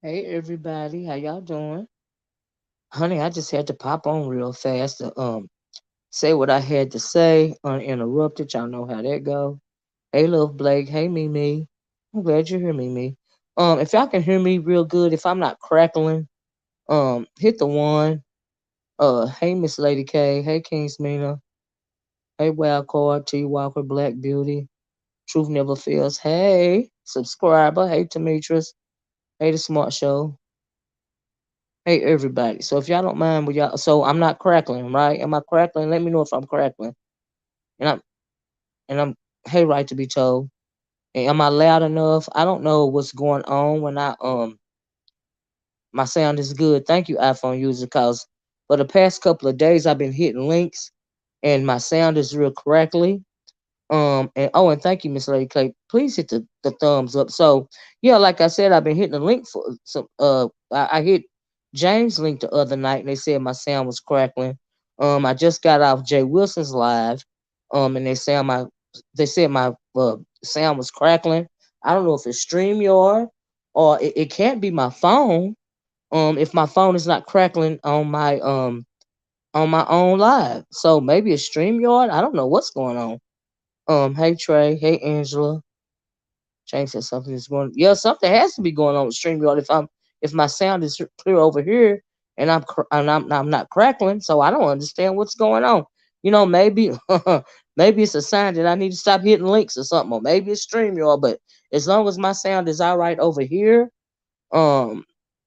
Hey everybody, how y'all doing? Honey, I just had to pop on real fast to say what I had to say uninterrupted. Y'all know how that go. Hey Love Blake, hey Mimi. I'm glad you hear me, me. If y'all can hear me real good, if I'm not crackling, hit the one. Hey Miss Lady K, hey Kings Mina, hey Wild Card, T Walker, Black Beauty, Truth Never Fails, hey subscriber, hey Demetrius, hey the Smart Show. Hey everybody. So if y'all don't mind, will y'all? So I'm not crackling, right? Am I crackling? Let me know if I'm crackling. And I'm hey, right to be told. And am I loud enough? I don't know what's going on when I my sound is good. Thank you, iPhone user, cause for the past couple of days I've been hitting links and my sound is real crackly. And oh, and thank you, Miss Lady Clay. Please hit the thumbs up. So yeah, like I said, I've been hitting the link for some. I hit James' link the other night, and they said my sound was crackling. I just got off Jay Wilson's live. And they said my sound was crackling. I don't know if it's StreamYard or it can't be my phone. If my phone is not crackling on my own live, so maybe it's StreamYard. I don't know what's going on. Hey Trey, hey Angela. James said something is going. Yeah, something has to be going on with StreamYard if my sound is clear over here and I'm not crackling, so I don't understand what's going on. Maybe maybe it's a sign that I need to stop hitting links or something, or maybe it's StreamYard. But as long as my sound is all right over here, um,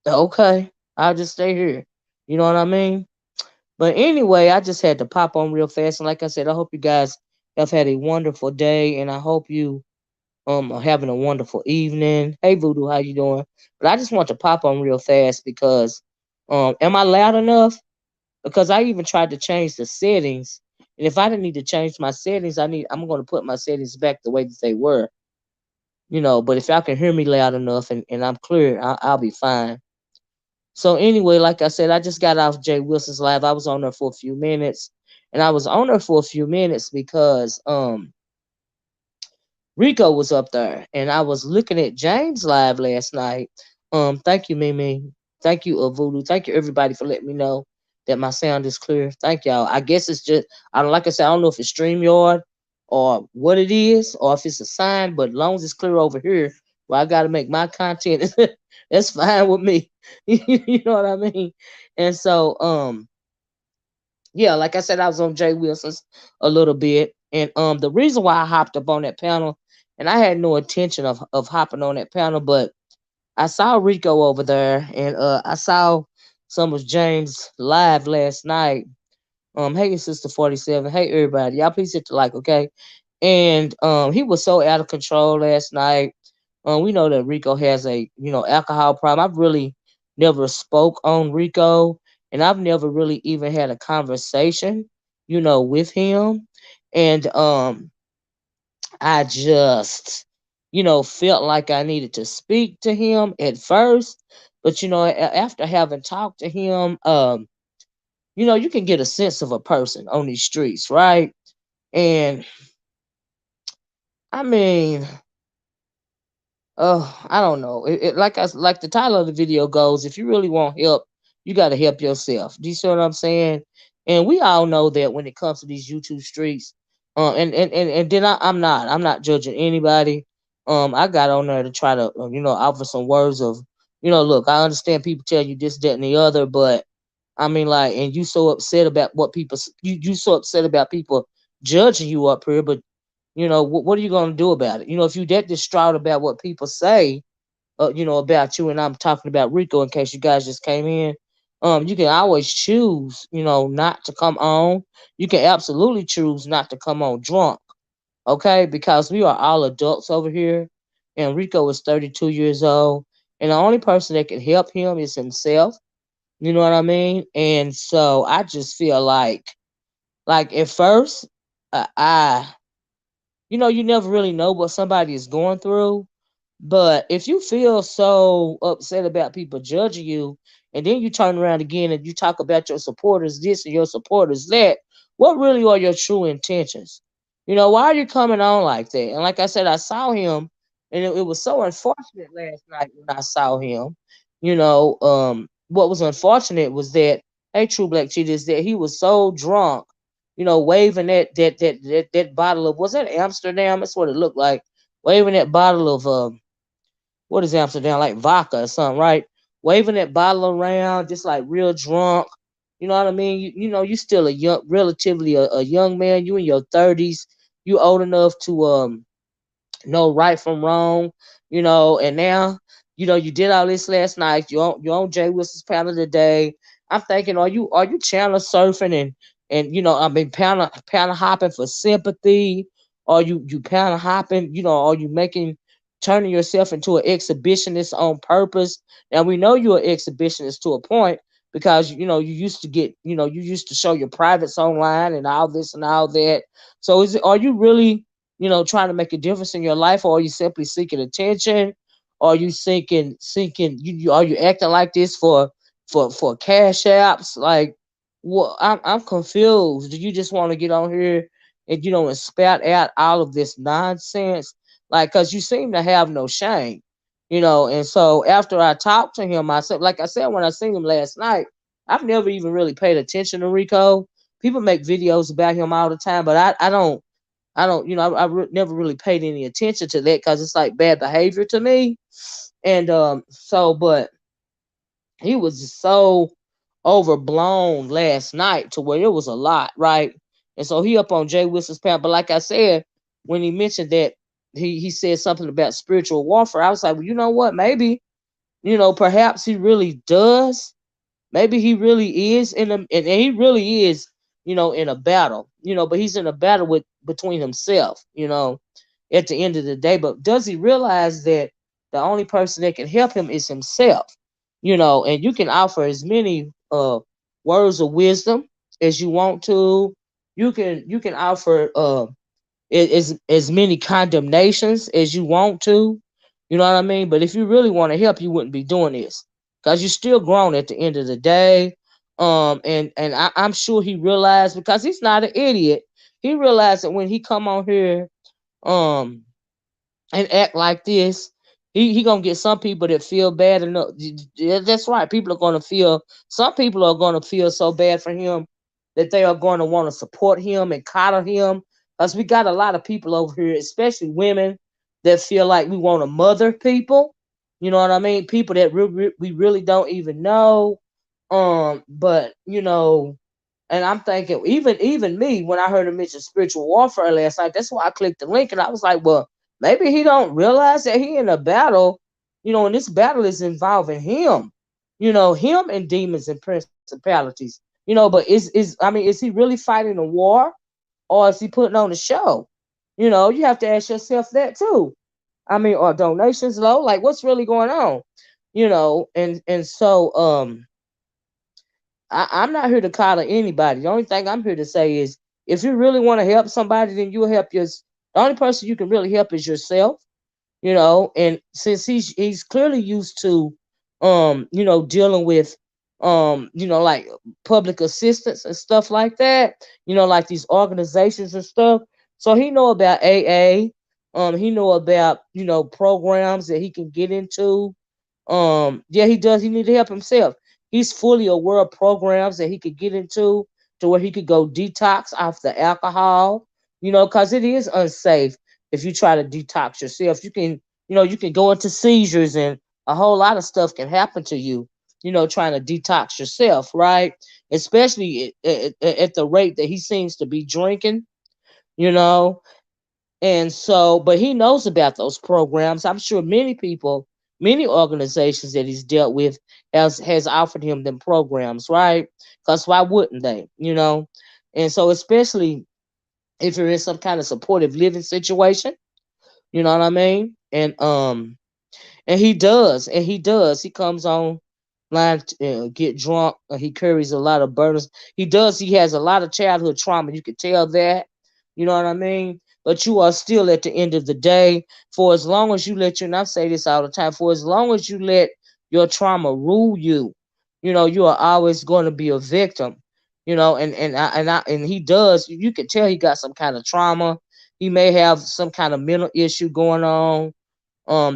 okay, I'll just stay here. You know what I mean? But anyway, I just had to pop on real fast, and like I said, I hope you guys have had a wonderful day, and I hope you are having a wonderful evening. Hey Voodoo, how you doing? But I just want to pop on real fast because am I loud enough? Because I even tried to change the settings. And if I didn't need to change my settings, I'm gonna put my settings back the way that they were. But if y'all can hear me loud enough and I'm clear, I'll be fine. So anyway, like I said, I just got off Jay Wilson's live. I was on there for a few minutes. And I was on there for a few minutes because Rico was up there, and I was looking at James live last night. Thank you, Mimi. Thank you, Voodoo. Thank you, everybody, for letting me know that my sound is clear. Thank y'all. I guess it's just I don't like I said I don't know if it's Streamyard or what it is or if it's a sign, but as long as it's clear over here, well, I got to make my content. That's fine with me. You know what I mean? And so, yeah, like I said, I was on Jay Wilson's a little bit, and the reason why I hopped up on that panel, and I had no intention of hopping on that panel, but I saw Rico over there, and I saw some of James live last night. Hey, Sister 47, hey everybody, y'all please hit the like, okay? And he was so out of control last night. We know that Rico has a alcohol problem. I've really never spoke on Rico, and I've never really even had a conversation, with him. And I just, felt like I needed to speak to him at first, but after having talked to him, you can get a sense of a person on these streets, right? And I mean, I don't know. Like the title of the video goes, if you really want help, you got to help yourself. Do you see what I'm saying? And we all know that when it comes to these YouTube streets, and then I'm not judging anybody. I got on there to try to offer some words of look, I understand people tell you this, that, and the other, but I mean, like, and you so upset about what you so upset about people judging you up here, but what are you going to do about it? If you that distraught about what people say, about you, and I'm talking about Rico in case you guys just came in, you can always choose, not to come on. You can absolutely choose not to come on drunk, okay? Because we are all adults over here, and Rico is 32 years old, and the only person that can help him is himself. You know what I mean? And so I just feel like at first, I you never really know what somebody is going through. But if you feel so upset about people judging you, and then you turn around again and you talk about your supporters this and your supporters that, what really are your true intentions? Why are you coming on like that? And like I said, I saw him, and it was so unfortunate last night when I saw him. What was unfortunate was that, hey, True Black Cheetah, is that he was so drunk, waving that bottle of, was that Amsterdam? That's what it looked like, waving that bottle of what is Amsterdam, like vodka or something, right? Waving that bottle around, just like real drunk. You know what I mean? You still a young, relatively a young man. You in your 30s. You old enough to know right from wrong, and now, you did all this last night. You're on Jay Wilson's panel today. I'm thinking, are you channel surfing and I mean panel hopping for sympathy? Are you panel hopping? Are you turning yourself into an exhibitionist on purpose? Now we know you're an exhibitionist to a point because you used to show your privates online and all this and all that. So are you really trying to make a difference in your life, or are you simply seeking attention? Are you seeking are you acting like this for cash apps? Like, what? I'm confused. Do you just want to get on here and and spout out all of this nonsense? Like, cause you seem to have no shame, And so after I talked to him, I said, like I said, when I seen him last night, I've never even really paid attention to Rico. People make videos about him all the time, but I don't, never really paid any attention to that because it's like bad behavior to me. And but he was just so overblown last night to where it was a lot, right? And so he up on Jay Wilson's panel. But like I said, when he mentioned that he said something about spiritual warfare, I was like, well, you know what? Maybe, perhaps he really does. Maybe he really is and he really is, in a battle, but he's in a battle with between himself, at the end of the day. But does he realize that the only person that can help him is himself? And you can offer as many words of wisdom as you want to. You can offer as many condemnations as you want to. You know what I mean? But if you really want to help, you wouldn't be doing this because you're still grown at the end of the day. I'm sure he realized, because he's not an idiot. He realized that when he come on here um and act like this, he gonna get some people that feel bad enough. Yeah, that's right. Some people are gonna feel so bad for him that they are going to want to support him and coddle him. Cause we got a lot of people over here, especially women, that feel like we want to mother people. You know what I mean? People that we really don't even know. But and I'm thinking, even me, when I heard him mention spiritual warfare last night, that's why I clicked the link and I was like, well, maybe he don't realize that he in a battle, and this battle is involving him, him and demons and principalities, but is he really fighting a war, or is he putting on a show? You have to ask yourself that too. I mean, are donations low? Like, what's really going on? And so I'm not here to coddle anybody. The only thing I'm here to say is, if you really want to help somebody, then you help your. The only person you can really help is yourself. And since he's clearly used to, dealing with, like public assistance and stuff like that. Like these organizations and stuff. So he know about AA. He know about programs that he can get into. Yeah, he does. He need to help himself. He's fully aware of programs that he could get into to where he could go detox off the alcohol, because it is unsafe if you try to detox yourself. You can go into seizures and a whole lot of stuff can happen to you, trying to detox yourself, right? Especially at the rate that he seems to be drinking, you know. And so, but he knows about those programs. I'm sure many people, many organizations that he's dealt with has offered him them programs, right? Because why wouldn't they? And so, especially if you're in some kind of supportive living situation, you know what I mean? And he comes on line to get drunk. He carries a lot of burdens. He has a lot of childhood trauma. You can tell that. You know what I mean? But you are still, at the end of the day, for as long as you let and I say this all the time, for as long as you let your trauma rule you, you are always going to be a victim. And he does. You can tell he got some kind of trauma. He may have some kind of mental issue going on,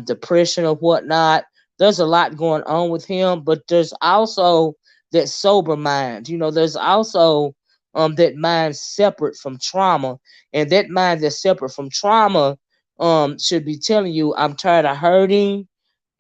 depression or whatnot. there's a lot going on with him, but there's also that sober mind. There's also that mind separate from trauma, and that mind that's separate from trauma should be telling you, I'm tired of hurting,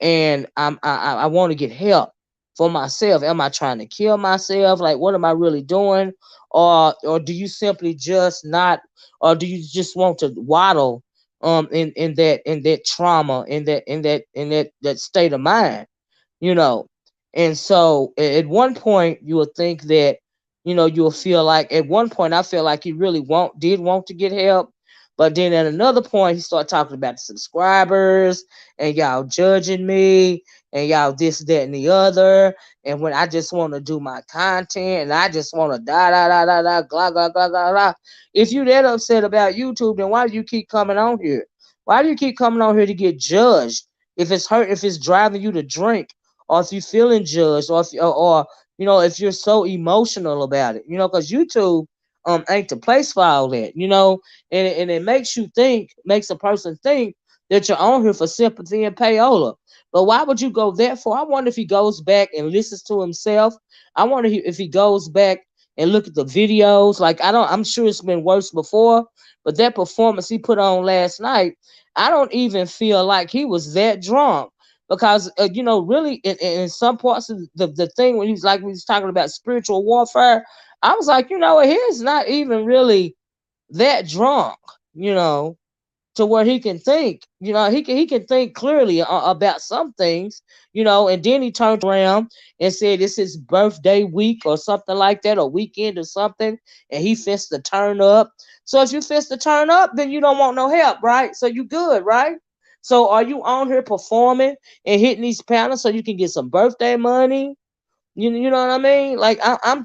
and I want to get help for myself. Am I trying to kill myself? Like, what am I really doing? Or do you simply just not, or do you just want to waddle in that trauma, in that state of mind? you know. And so at one point you will think that, you'll feel like, at one point I feel like he really did want to get help. But then at another point he started talking about the subscribers and y'all judging me and y'all this, that, and the other. And when I just want to do my content and I just want to da da da da da blah blah blah blah blah. If you that upset about YouTube, then why do you keep coming on here? Why do you keep coming on here to get judged? If it's driving you to drink, or if you're feeling judged, or if you're so emotional about it, because YouTube ain't the place for all that, and it makes a person think that you're on here for sympathy and payola. But why would you go that for? I wonder if he goes back and listens to himself. I wonder if he goes back and look at the videos. Like, I'm sure it's been worse before, but that performance he put on last night, I don't even feel like he was that drunk, because really in some parts of the thing, when he's talking about spiritual warfare, I was like, he's not even really that drunk, you know to where he can think, he can think clearly about some things, and then he turned around and said it's his birthday week or something like that, or weekend or something, and he fits to turn up. So if you fits to turn up, then you don't want no help, right? So you good, right? So are you on here performing and hitting these panels so you can get some birthday money? You know what I mean? Like, I'm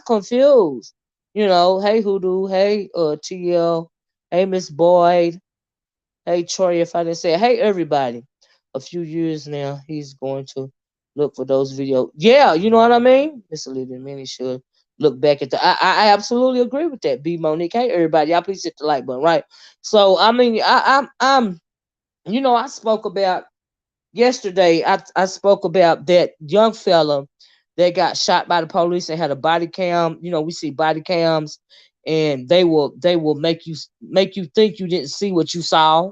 confused. Hey Hoodoo, hey TL, hey Miss Boyd, hey Troy, if I didn't say it. Hey everybody. A few years now, he's going to look for those videos. Yeah, you know what I mean? Miss Olivia, many should look back at the. I absolutely agree with that. B Monique. Hey everybody, y'all please hit the like button, right? So I mean, I spoke about yesterday. I spoke about that young fella that got shot by the police and had a body cam. We see body cams, and they will make you think you didn't see what you saw.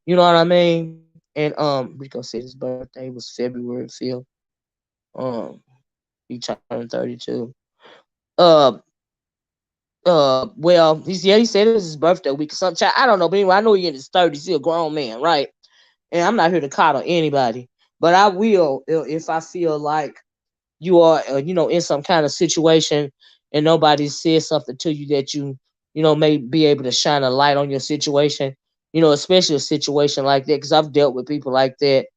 You know what I mean? And Rico said his birthday was February 5th. Um, he turned 32. Uh, well, he said it was his birthday week or something. I don't know, but anyway, I know he in his 30s. He's a grown man, right? And I'm not here to coddle anybody, but I will if I feel like you are, in some kind of situation and nobody says something to you that may be able to shine a light on your situation, especially a situation like that, because I've dealt with people like that,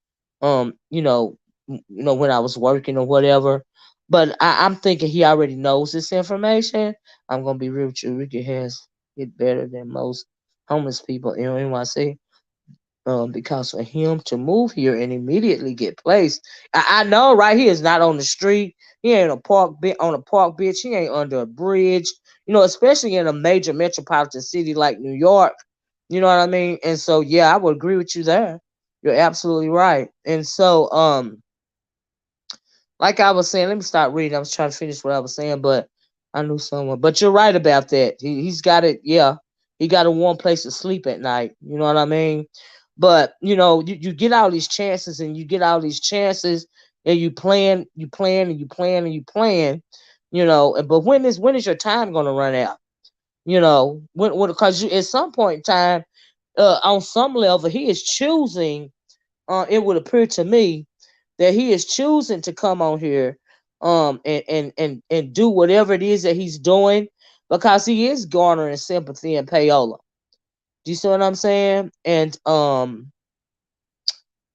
um, you know, when I was working or whatever. But I'm thinking he already knows this information. I'm gonna be real with you. Ricky has it better than most homeless people in NYC, because for him to move here and immediately get placed, I know, right? He is not on the street. He ain't on a park bench. He ain't under a bridge. Especially in a major metropolitan city like New York. You know what I mean? And so, yeah, I would agree with you there. You're absolutely right. And so, like I was saying, let me stop reading. I was trying to finish what I was saying, but I knew someone. But you're right about that. He's got it. Yeah, he got a warm place to sleep at night. You know what I mean? But you get all these chances, and you get all these chances, and you plan, and you plan, and you plan. But when is your time gonna run out? When because at some point in time, on some level, he is choosing. It would appear to me that he is choosing to come on here, and do whatever it is that he's doing, because he is garnering sympathy and payola. Do you see what I'm saying? And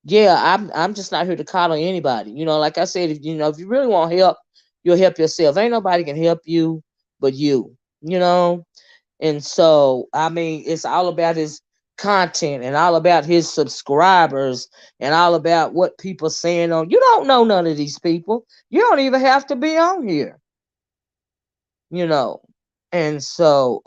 yeah, I'm just not here to coddle anybody. Like I said, if you really want help, you'll help yourself. Ain't nobody can help you but you. You know, and so I mean, it's all about his content and all about his subscribers and all about what people saying on. You don't know none of these people. You don't even have to be on here. You know, and so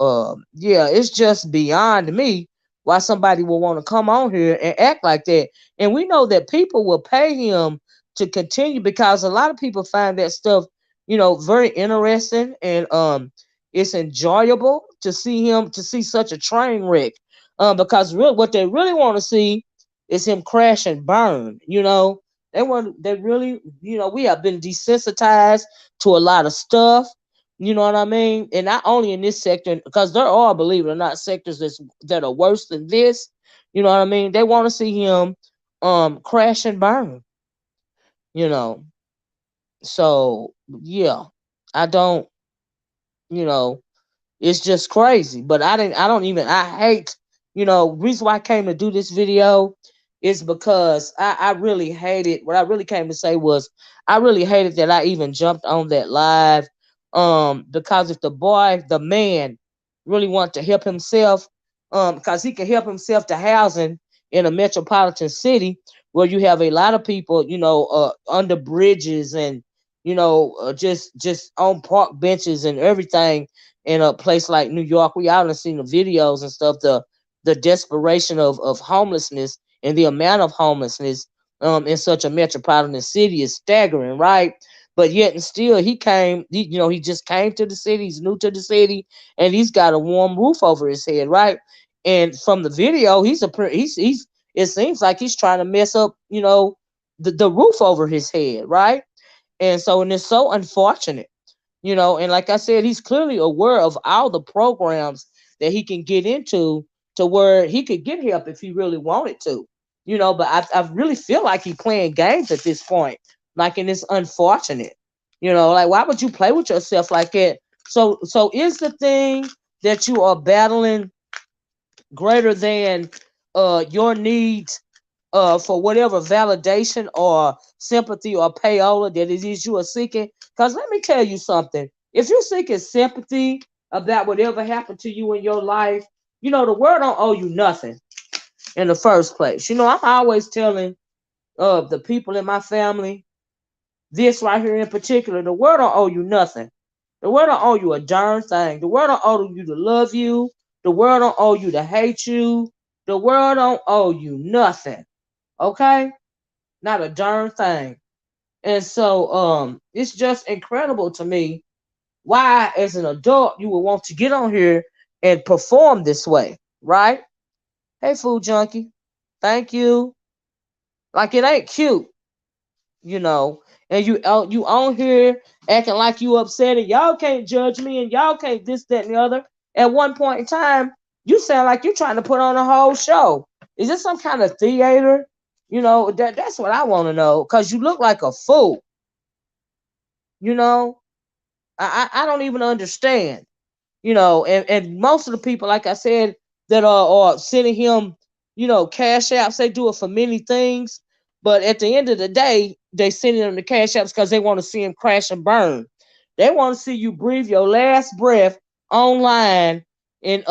yeah, it's just beyond me why somebody will want to come on here and act like that. And we know that people will pay him to continue, because a lot of people find that stuff, very interesting, and it's enjoyable to see such a train wreck. Because really, what they really want to see is him crash and burn. They really, we have been desensitized to a lot of stuff. You know what I mean? And not only in this sector, because there are, believe it or not, sectors that are worse than this. You know what I mean? They want to see him crash and burn. You know, so yeah, I don't. You know, it's just crazy. But I don't even, I hate, reason why I came to do this video is because I really hated, what I really came to say was, I really hated that I even jumped on that live. Because if the man really want to help himself, because he can help himself to housing in a metropolitan city where you have a lot of people, under bridges, and just on park benches and everything, in a place like New York. We all have seen the videos and stuff, the desperation of homelessness, and the amount of homelessness in such a metropolitan city is staggering, right? But yet and still, he just came to the city. He's new to the city, and he's got a warm roof over his head, right? And from the video, he's it seems like he's trying to mess up, the roof over his head, right? And it's so unfortunate. And like I said, he's clearly aware of all the programs that he can get into, to where he could get help if he really wanted to. But I really feel like he's playing games at this point. Like, and it's unfortunate. Like, why would you play with yourself like that? So is the thing that you are battling greater than your needs for whatever validation or sympathy or payola that it is you are seeking? Because let me tell you something. If you're seeking sympathy about whatever happened to you in your life, the world don't owe you nothing in the first place. I'm always telling the people in my family this right here in particular: the world don't owe you nothing. The world don't owe you a darn thing. The world don't owe you to love you. The world don't owe you to hate you. The world don't owe you nothing. Okay? Not a darn thing. And so it's just incredible to me why, as an adult, you would want to get on here and perform this way, right? Hey, food junkie. Thank you. Like, it ain't cute, you know. And you on here acting like you upset, and y'all can't judge me, and y'all can't this, that, and the other. At one point in time, you sound like you're trying to put on a whole show. Is this some kind of theater? That's what I want to know. Cause you look like a fool. You know, I don't even understand. And most of the people, like I said, that are sending him, cash apps, they do it for many things. But at the end of the day, they sending him the cash apps because they want to see him crash and burn. They want to see you breathe your last breath online, and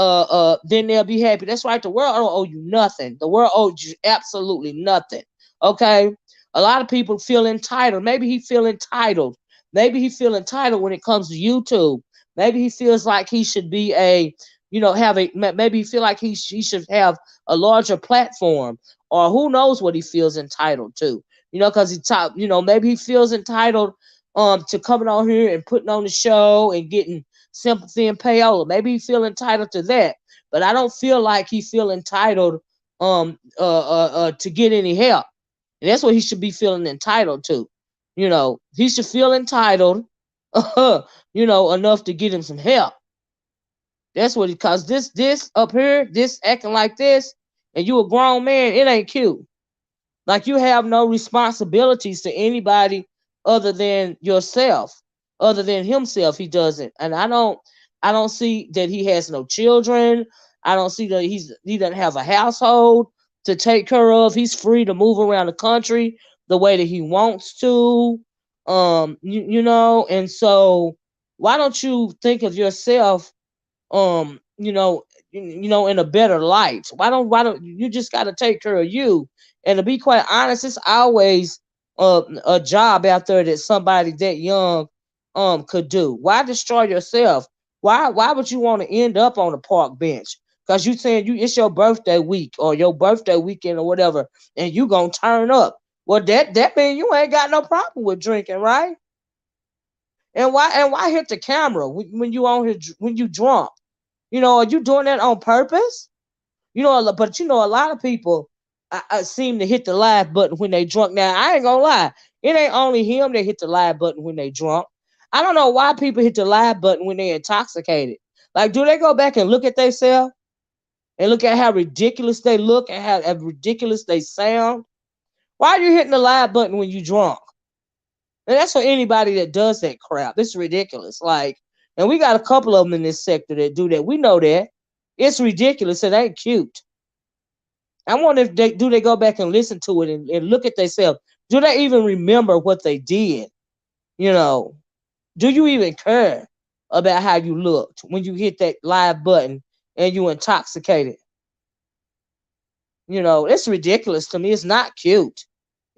then they'll be happy. That's right. The world don't owe you nothing. The world owes you absolutely nothing. Okay. A lot of people feel entitled. Maybe he feel entitled. Maybe he feel entitled when it comes to YouTube. Maybe he feels like he should be maybe he feel like he should have a larger platform, or who knows what he feels entitled to. Because maybe he feels entitled to coming on here and putting on the show and getting sympathy and payola. Maybe he feel entitled to that, but I don't feel like he feel entitled to get any help. And that's what he should be feeling entitled to. He should feel entitled, enough to get him some help. That's what cause this up here, this acting like this, and you a grown man, it ain't cute. Like, you have no responsibilities to anybody other than yourself, other than himself. He doesn't, and I don't see that he has no children. I don't see that he doesn't have a household to take care of. He's free to move around the country the way that he wants to. And so why don't you think of yourself um you know in a better light? Why don't you just got to take care of you? And to be quite honest, it's always a job out there that somebody that young could do. Why destroy yourself? Why would you want to end up on a park bench? Because you saying it's your birthday week or your birthday weekend or whatever, and you gonna turn up. Well, that means you ain't got no problem with drinking, right? And why hit the camera when you on here when you drunk? Are you doing that on purpose? But a lot of people I seem to hit the live button when they drunk. Now I ain't gonna lie, it ain't only him that hit the live button when they drunk. I don't know why people hit the live button when they're intoxicated. Like, do they go back and look at themselves and look at how ridiculous they look and how ridiculous they sound? Why are you hitting the live button when you drunk? And that's for anybody that does that crap. It's ridiculous. Like, and we got a couple of them in this sector that do that. We know that. It's ridiculous. It ain't cute. I wonder if they go back and listen to it and look at themselves. Do they even remember what they did? You know, do you even care about how you looked when you hit that live button and you intoxicated? It's ridiculous to me. It's not cute.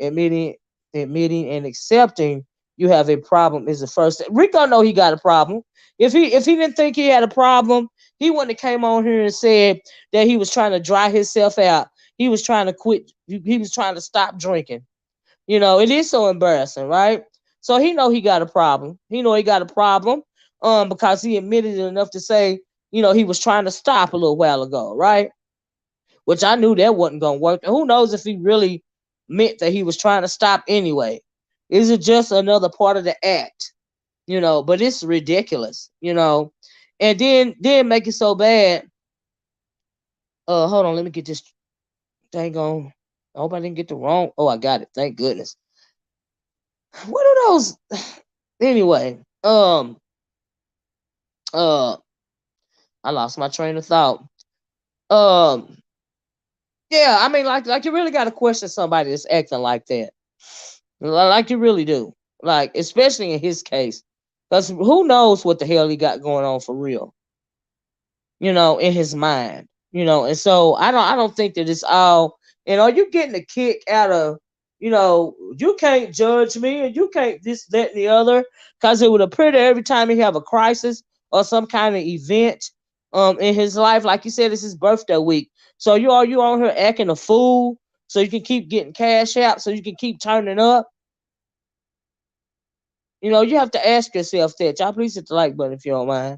Admitting, admitting and accepting you have a problem is the first step. Rico know he got a problem. If he didn't think he had a problem, he wouldn't have came on here and said that he was trying to dry himself out. He was trying to quit. He was trying to stop drinking. It is so embarrassing, right? So he know he got a problem. He know he got a problem, because he admitted it enough to say, he was trying to stop a little while ago, right? Which I knew that wasn't gonna work. And who knows if he really meant that he was trying to stop anyway? Is it just another part of the act? But it's ridiculous. And then make it so bad. Hold on, let me get this thing on. I hope I didn't get the wrong. Oh, I got it. Thank goodness. What are those? Anyway, uh, I lost my train of thought. Um, yeah, I mean, like you really got to question somebody that's acting like that. Like you really do. Like, especially in his case, because who knows what the hell he got going on for real? In his mind. And so I don't think that it's all. And are you getting a kick out of, you can't judge me and you can't this, that, and the other, because it would appear that every time he have a crisis or some kind of event in his life, like you said, it's his birthday week. So you on here acting a fool so you can keep getting cash out, so you can keep turning up. You have to ask yourself that. Y'all please hit the like button if you don't mind.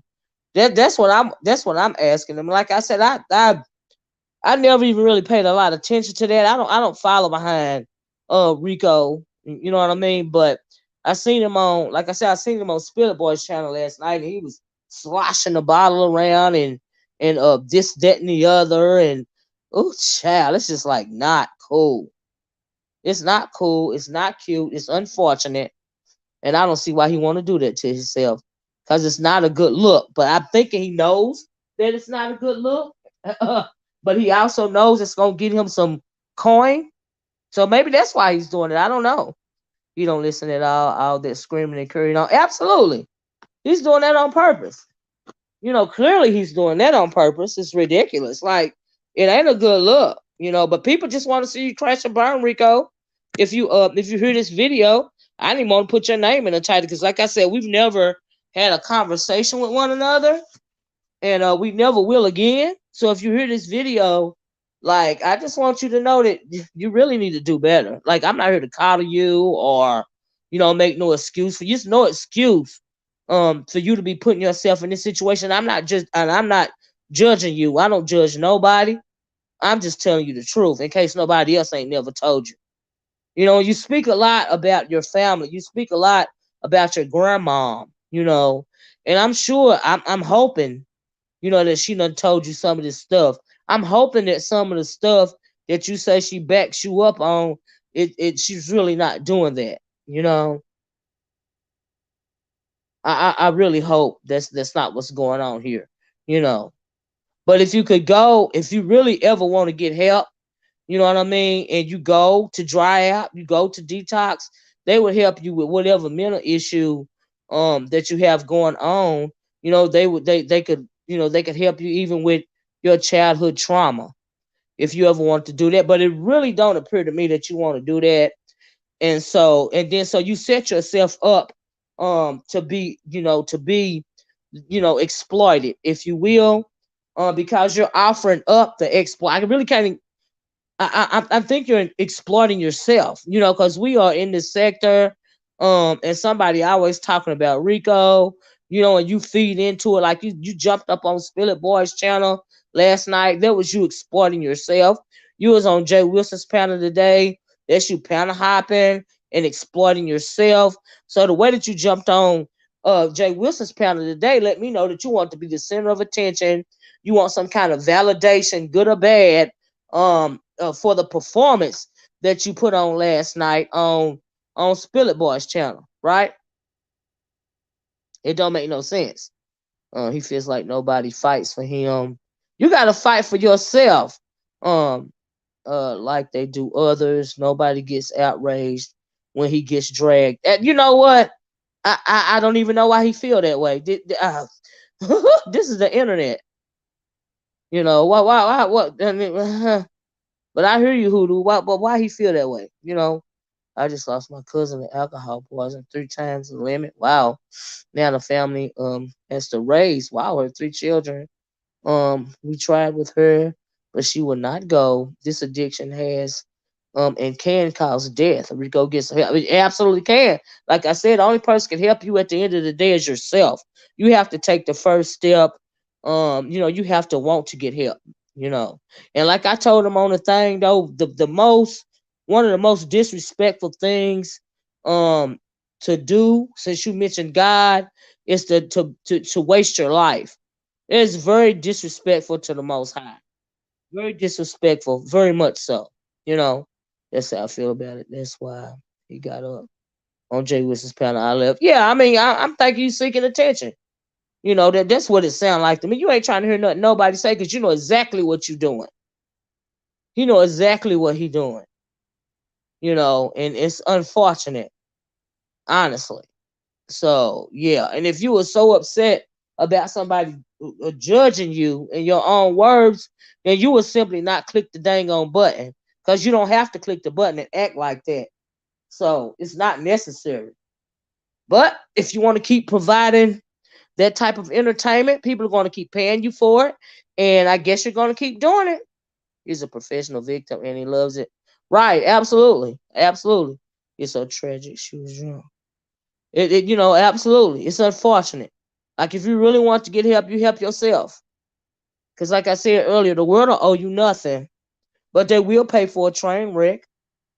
That's what I'm asking them. Like I said, I never even really paid a lot of attention to that. I don't follow behind Rico. You know what I mean? But I seen him on, like I said, I seen him on Spirit Boy's channel last night, and he was sloshing the bottle around and this, that, and the other, and oh child, it's just like not cool. It's not cool. It's not cute. It's unfortunate, and I don't see why he want to do that to himself, because it's not a good look. But I'm thinking he knows that it's not a good look, but he also knows it's gonna get him some coin. So maybe that's why he's doing it. I don't know. You don't listen at all that screaming and currying on. Absolutely, he's doing that on purpose. Clearly he's doing that on purpose. It's ridiculous. Like, it ain't a good look. But people just want to see you crash and burn, Rico. If you hear this video, I didn't want to put your name in the title, because, like I said, we've never had a conversation with one another, and we never will again. So if you hear this video, like, I just want you to know that you really need to do better. Like, I'm not here to coddle you or, make no excuse for you. Just no excuse for you to be putting yourself in this situation. I'm not judging you. I don't judge nobody. I'm just telling you the truth in case nobody else ain't never told you. You speak a lot about your family. You speak a lot about your grandma, and I'm sure, I'm hoping, that she done told you some of this stuff. I'm hoping that some of the stuff that you say she backs you up on, she's really not doing that. I really hope that's not what's going on here. You know. But if you really ever want to get help, you know what I mean, and you go to dry out, you go to detox, they would help you with whatever mental issue that you have going on. They could help you even with your childhood trauma if you ever want to do that. But it really don't appear to me that you want to do that. So you set yourself up to be exploited, if you will, because you're offering up the exploit. I really can't I think you're exploiting yourself, because we are in this sector, and somebody always talking about Rico, and you feed into it like you jumped up on Spill It Boys channel last night. That was you exploiting yourself. You was on Jay Wilson's panel today. That's you panel hopping and exploiting yourself. So the way that you jumped on Jay Wilson's panel today let me know that you want to be the center of attention. You want some kind of validation, good or bad, for the performance that you put on last night on Spill It Boys channel, right? It don't make no sense. He feels like nobody fights for him. You gotta fight for yourself. Um, like they do others. Nobody gets outraged when he gets dragged. And you know what? I don't even know why he feel that way. This is the internet. Why what? I mean, but I hear you, Hoodoo. Why he feel that way? I just lost my cousin to alcohol poison 3 times the limit. Wow. Now the family has to raise. Wow, her 3 children. We tried with her, but she would not go. This addiction has and can cause death. Rico gets help. It absolutely can. Like I said, the only person can help you at the end of the day is yourself. You have to take the first step. You have to want to get help. And like I told him on the thing though, the most one of the most disrespectful things to do, since you mentioned God, is to waste your life. It's very disrespectful to the Most High. Very disrespectful, very much so. You know, that's how I feel about it. That's why he got up on Jay Wilson's panel. I left. Yeah, I mean, I'm thinking you seeking attention. That's what it sounds like to me. You ain't trying to hear nothing nobody say because you know exactly what you doing. You know exactly what he doing. And it's unfortunate, honestly. So yeah, and if you were so upset about somebody judging you in your own words, then you would simply not click the dang on button because you don't have to click the button and act like that. So it's not necessary. But if you want to keep providing that type of entertainment, people are going to keep paying you for it, and I guess you're going to keep doing it. He's a professional victim and he loves it. Right? Absolutely, absolutely. It's so tragic. She was drunk. Absolutely. It's unfortunate. Like if you really want to get help, you help yourself. Because like I said earlier, the world don't owe you nothing, but they will pay for a train wreck.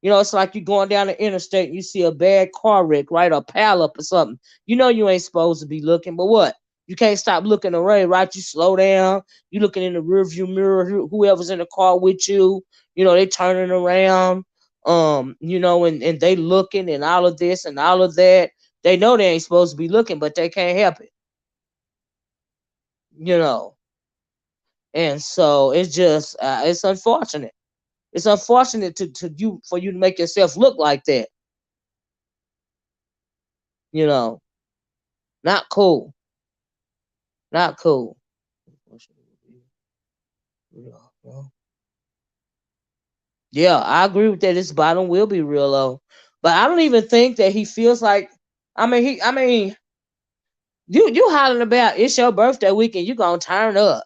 It's like you going down the interstate and you see a bad car wreck, right? Or pile up or something. You ain't supposed to be looking, but what? You can't stop looking away, right? You slow down. You looking in the rearview mirror. Whoever's in the car with you, they turning around. And they looking and all of this and all of that. They know they ain't supposed to be looking, but they can't help it. You know. And so it's just it's unfortunate. It's unfortunate to you for you to make yourself look like that. You know, not cool. Not cool. Yeah, I agree with that. His bottom will be real low, but I don't even think that he feels like. I mean, you hollering about it's your birthday weekend. You gonna turn up.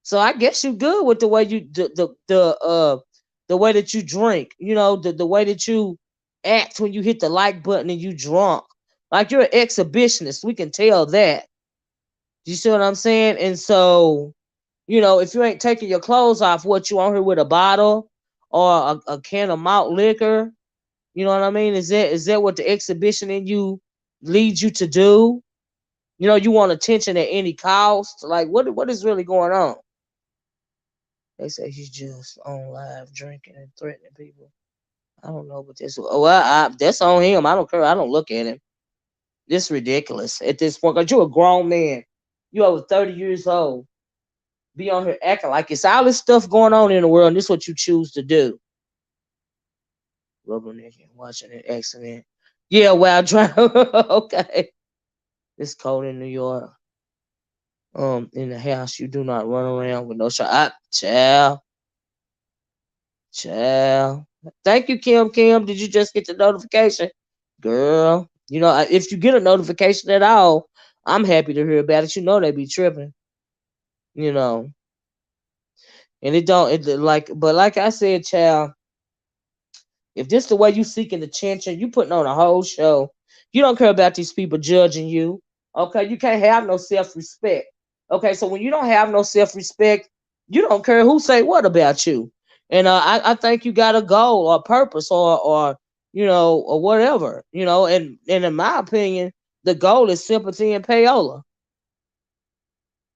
So I guess you good with the way you the way that you drink. The way that you act when you hit the like button and you drunk. Like you're an exhibitionist. We can tell that. You see what I'm saying? And so, if you ain't taking your clothes off, what you on here with a bottle or a can of malt liquor? You know what I mean? Is that what the exhibition in you leads you to do? You want attention at any cost. Like what is really going on? They say he's just on live drinking and threatening people. I don't know, but that's on him. I don't care. I don't look at him. This is ridiculous at this point. Cause you're a grown man. You over 30 years old. Be on here acting like it's all this stuff going on in the world, and this is what you choose to do. Rubbernecking, watching an accident. Yeah, while driving. Okay. It's cold in New York. In the house, you do not run around with no shot. Child. Child. Thank you, Kim. Kim, did you just get the notification? Girl. If you get a notification at all, I'm happy to hear about it. They be tripping. You know. And it don't it like but like I said, child, if this the way you seeking attention, you putting on a whole show. You don't care about these people judging you. Okay, you can't have no self respect. Okay, so when you don't have no self respect, you don't care who say what about you. And I think you got a goal or purpose or or whatever. And in my opinion, the goal is sympathy and payola.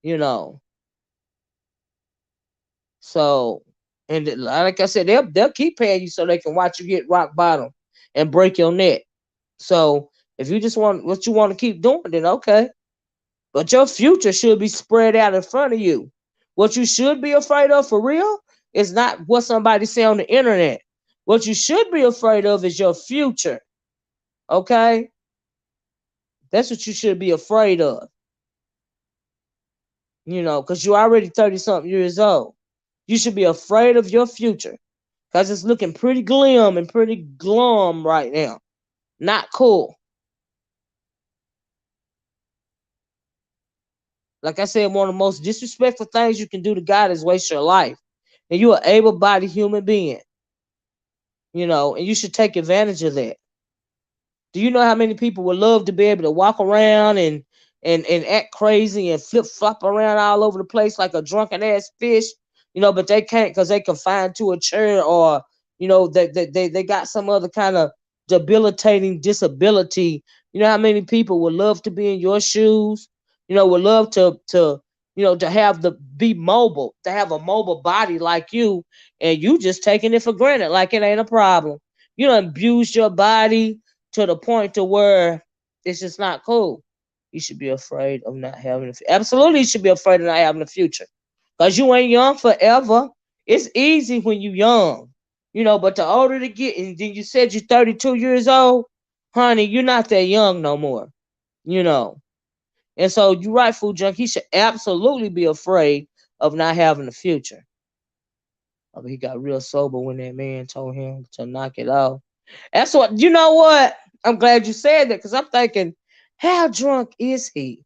You know, so and like I said, they'll keep paying you so they can watch you hit rock bottom and break your neck. So if you just want what you want to keep doing, then okay. But your future should be spread out in front of you. What you should be afraid of for real is not what somebody say on the internet. What you should be afraid of is your future. Okay? That's what you should be afraid of. Because you're already 30 something years old. You should be afraid of your future. Because it's looking pretty glim and pretty glum right now. Not cool. Like I said, one of the most disrespectful things you can do to God is waste your life. And you're an able bodied human being, and you should take advantage of that. Do you know how many people would love to be able to walk around and act crazy and flip flop around all over the place like a drunken ass fish, but they can't because they confined to a chair or they got some other kind of debilitating disability. You know how many people would love to be in your shoes, would love to have the be mobile, to have a mobile body like you, and you just taking it for granted like it ain't a problem. You done abused your body to the point to where it's just not cool. You should be afraid of not having absolutely you should be afraid of not having a future. Cause you ain't young forever. It's easy when you young. But the older to get, and then you said you're 32 years old, honey, you're not that young no more. You know. And so you're right, food junk. He should absolutely be afraid of not having a future. I mean, he got real sober when that man told him to knock it off. That's what you know. What I'm glad you said that because I'm thinking, how drunk is he?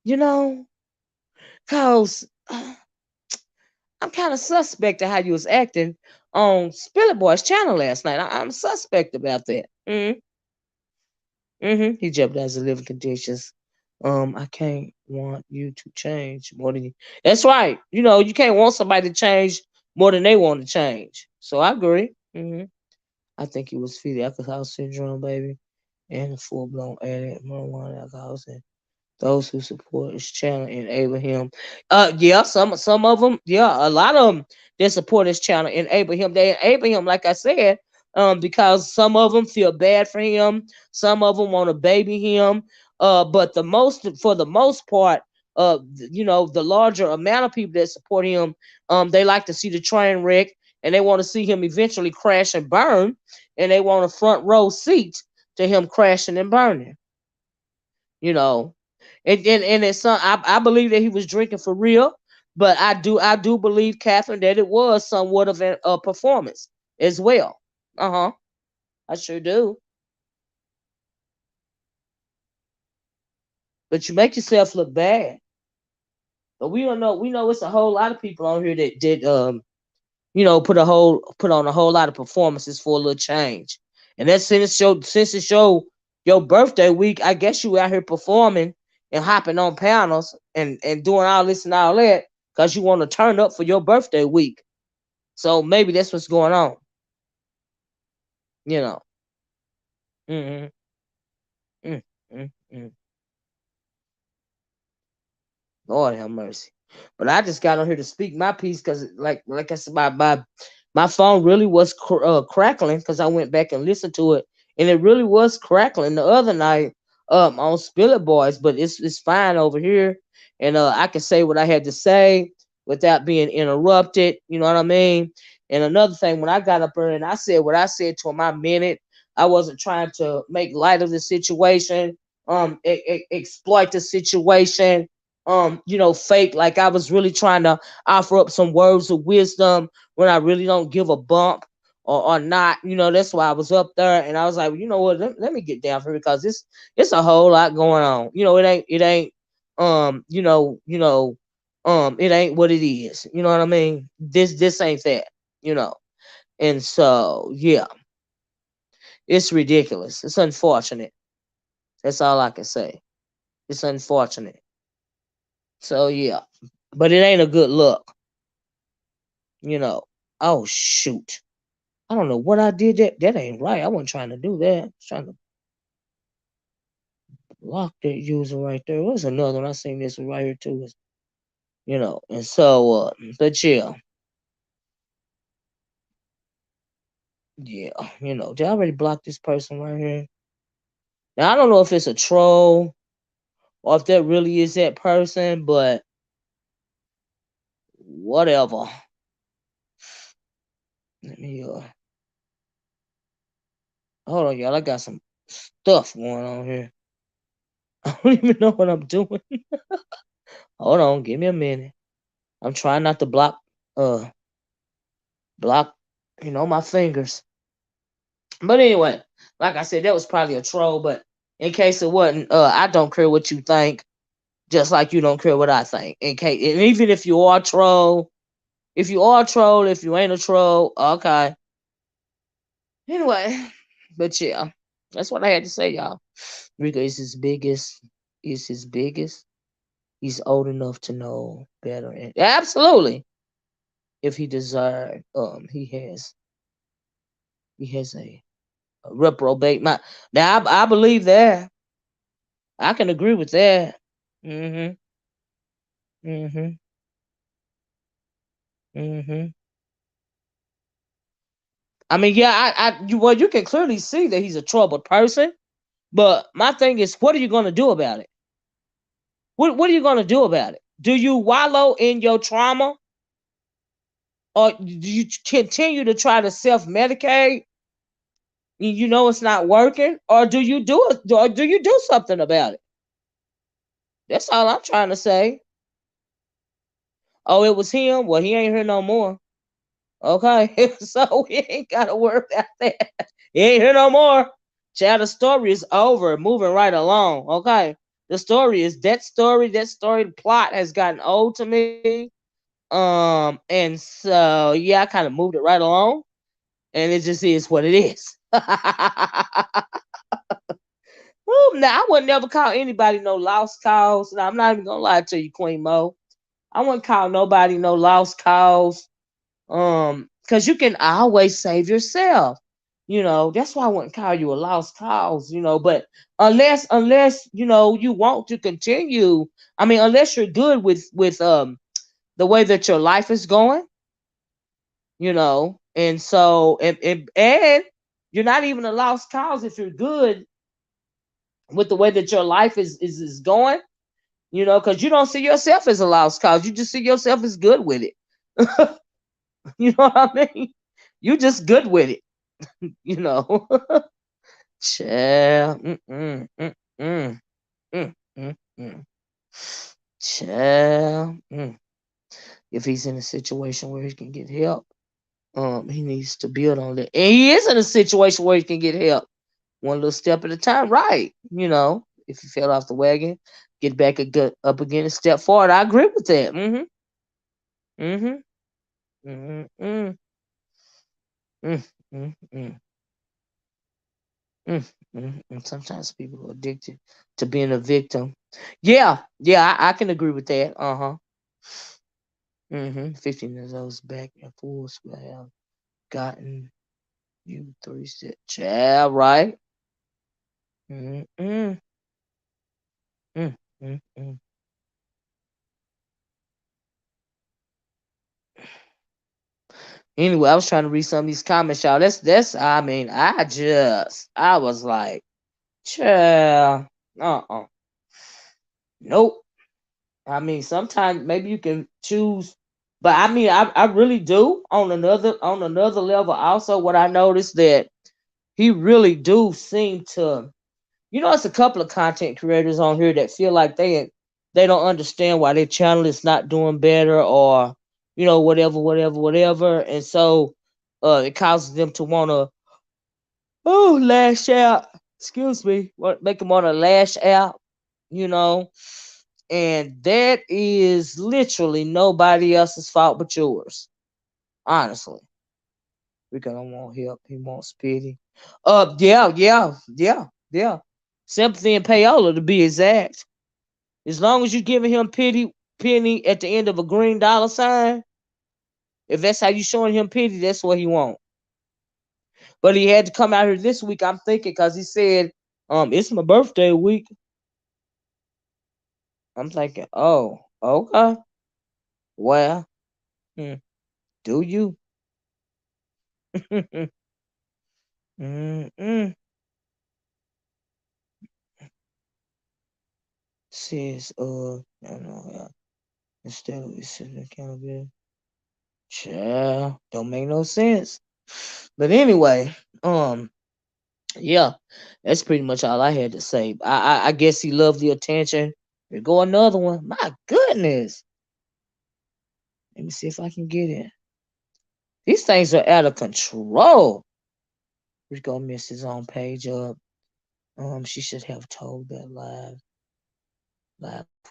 You know, cause I'm kind of suspect of how you was acting on Spillet Boy's channel last night. I'm suspect about that. He jeopardized the living conditions. I can't want you to change more than you. That's right. You can't want somebody to change more than they want to change. So I agree. I think it was fetal alcohol syndrome, baby, and a full blown addict, marijuana, alcohol, and those who support his channel enable him. Yeah, some of them, yeah, a lot of them that support his channel enable him. They enable him, like I said, because some of them feel bad for him, some of them want to baby him. But for the most part, the larger amount of people that support him, they like to see the train wreck, and they want to see him eventually crash and burn, and they want a front row seat to him crashing and burning. You know, and it's I believe that he was drinking for real, but I do believe, Catherine, that it was somewhat of a performance as well. Uh-huh. I sure do. But you make yourself look bad. But we don't know. We know it's a whole lot of people on here that did put on a whole lot of performances for a little change. And that's since it's your birthday week, I guess you out here performing and hopping on panels and doing all this and all that because you want to turn up for your birthday week. So maybe that's what's going on. You know. Mm-hmm. Mm-hmm. Lord have mercy. But I just got on here to speak my piece because, like I said, my phone really was crackling because I went back and listened to it, and it really was crackling the other night on Spillet Boys. But it's fine over here, and I can say what I had to say without being interrupted. You know what I mean? And another thing, when I got up there and I said what I said to him, I meant it. I wasn't trying to make light of the situation, exploit the situation, fake like I was really trying to offer up some words of wisdom when I really don't give a bump or not. That's why I was up there and I was like, well, you know what, let me get down here because it's a whole lot going on. It ain't It ain't what it is. You know what I mean? This ain't that, you know. And so yeah, it's ridiculous. It's unfortunate. That's all I can say. It's unfortunate. So yeah. But it ain't a good look, you know. Oh shoot. I don't know what I did. That ain't right. I wasn't trying to do that. I was trying to block that user right there. What's another one? I seen this one right here too. You know, and so but yeah. Yeah, you know, they already blocked this person right here. Now I don't know if it's a troll or if that really is that person, but whatever. Let me hold on, y'all. I got some stuff going on here. I don't even know what I'm doing. Hold on, give me a minute. I'm trying not to uh block, my fingers. But anyway, like I said, that was probably a troll, but in case it wasn't, I don't care what you think, just like you don't care what I think. In case, and even if you are a troll, if you are a troll, if you ain't a troll, okay. Anyway, but yeah, that's what I had to say, y'all. Rico is his biggest. Is his biggest. He's old enough to know better, and absolutely, if he deserved, he has a reprobate mind. Now, I believe that. I can agree with that. Mhm. Mhm. Mhm. I mean, yeah, you can clearly see that he's a troubled person. But my thing is, what are you gonna do about it? What are you gonna do about it? Do you wallow in your trauma, or do you continue to try to self medicate? You know it's not working, or do you do it? Or do you do something about it? That's all I'm trying to say. Oh, it was him. Well, he ain't here no more. Okay, so we ain't gotta worry about that. He ain't here no more. Child, the story is over. Moving right along. Okay, the story is that story. That story, the plot has gotten old to me. And so yeah, I kind of moved it right along, and it just is what it is. Now I would never call anybody no lost cause. Now I'm not even gonna lie to you, Queen Mo. I wouldn't call nobody no lost cause. Because you can always save yourself. That's why I wouldn't call you a lost cause. But unless you want to continue. I mean, unless you're good with the way that your life is going. And so and you're not even a lost cause if you're good with the way that your life is going. Because you don't see yourself as a lost cause. You just see yourself as good with it. You know what I mean? You just good with it. you know. Child. Mm-mm, mm-mm, mm-mm. Child. If he's in a situation where he can get help, he needs to build on that. And he is in a situation where he can get help. One little step at a time, right? If you fell off the wagon, get back up again and step forward. I agree with that. Mm-hmm. Mm-hmm. Mm-hmm. Mm-hmm. Mm-hmm. Mm-hmm. Sometimes people are addicted to being a victim. Yeah, yeah, I can agree with that. Uh-huh. 15 of those back and forth will have gotten you 3 steps. Child, right? Mm-mm. Mm-mm. Anyway, I was trying to read some of these comments, y'all. That's I mean, I was like, child, nope. I mean, sometimes maybe you can choose, but I mean, I really do on another level. Also, what I noticed that he really do seem to, it's a couple of content creators on here that feel like they don't understand why their channel is not doing better, or whatever, whatever, whatever, and so it causes them to want to lash out. Excuse me, make them want to lash out, you know And that is literally nobody else's fault but yours. Honestly. Rico don't want help. He wants pity. Yeah. Sympathy and payola to be exact. As long as you giving him pity, penny at the end of a green dollar sign, if that's how you showing him pity, that's what he want. But he had to come out here this week. I'm thinking because he said, it's my birthday week. I'm thinking, oh, okay, well, hmm, do you? Mm-mm. Says, I don't know, instead of sitting accountability, child, don't make no sense. But anyway, yeah, that's pretty much all I had to say. I guess he loved the attention. Here go another one. My goodness. Let me see if I can get it. These things are out of control. Rico messed his own page up. She should have told that live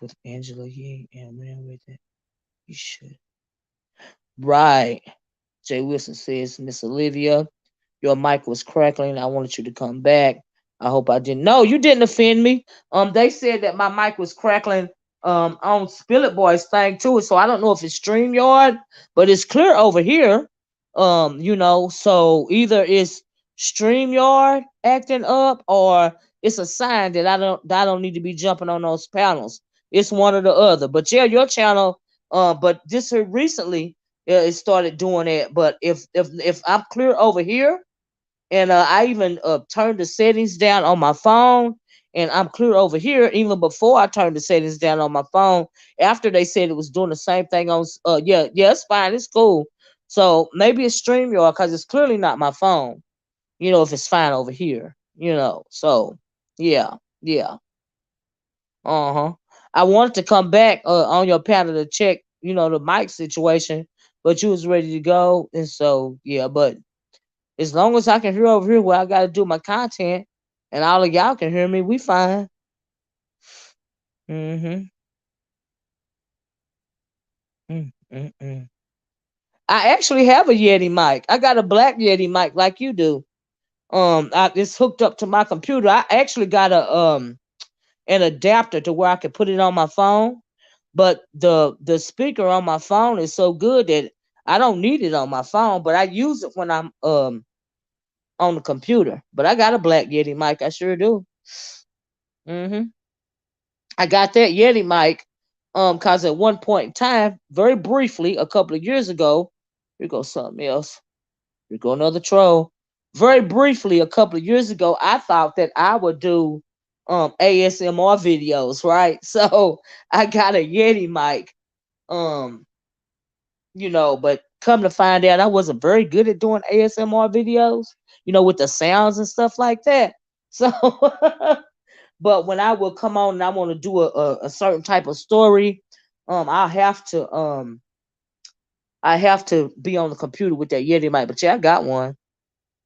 with Angela Yee and ran with it. You should. Right. Jay Wilson says, Miss Olivia, your mic was crackling. I wanted you to come back. I hope I didn't. No, you didn't offend me. They said that my mic was crackling on Spill It Boys thing too. So I don't know if it's StreamYard, but it's clear over here. So either it's StreamYard acting up or it's a sign that I don't need to be jumping on those panels. It's one or the other. But yeah, your channel, but this here recently it started doing that. But if I'm clear over here, and I even turned the settings down on my phone, and I'm clear over here even before I turned the settings down on my phone. After they said it was doing the same thing on, yeah, it's fine, it's cool. So maybe it's StreamYard because it's clearly not my phone. If it's fine over here, So yeah, yeah. Uh-huh. I wanted to come back on your panel to check, the mic situation, but you was ready to go. And so, yeah, but as long as I can hear over here where I got to do my content and all of y'all can hear me, we fine. Mm-hmm. Mm-mm-mm. I actually have a Yeti mic. I got a black Yeti mic like you do. It's hooked up to my computer. I actually got an adapter to where I could put it on my phone. But the speaker on my phone is so good that I don't need it on my phone, but I use it when I'm on the computer. But I got a black Yeti mic, I sure do. Hmm. I got that Yeti mic cause at one point in time, very briefly, a couple of years ago, here goes something else. Here go another troll. Very briefly, a couple of years ago, I thought that I would do ASMR videos, right? So I got a Yeti mic. Um, but come to find out, I wasn't very good at doing ASMR videos, with the sounds and stuff like that. So, but when I will come on and I want to do a certain type of story, I have to be on the computer with that Yeti mic. But yeah, I got one.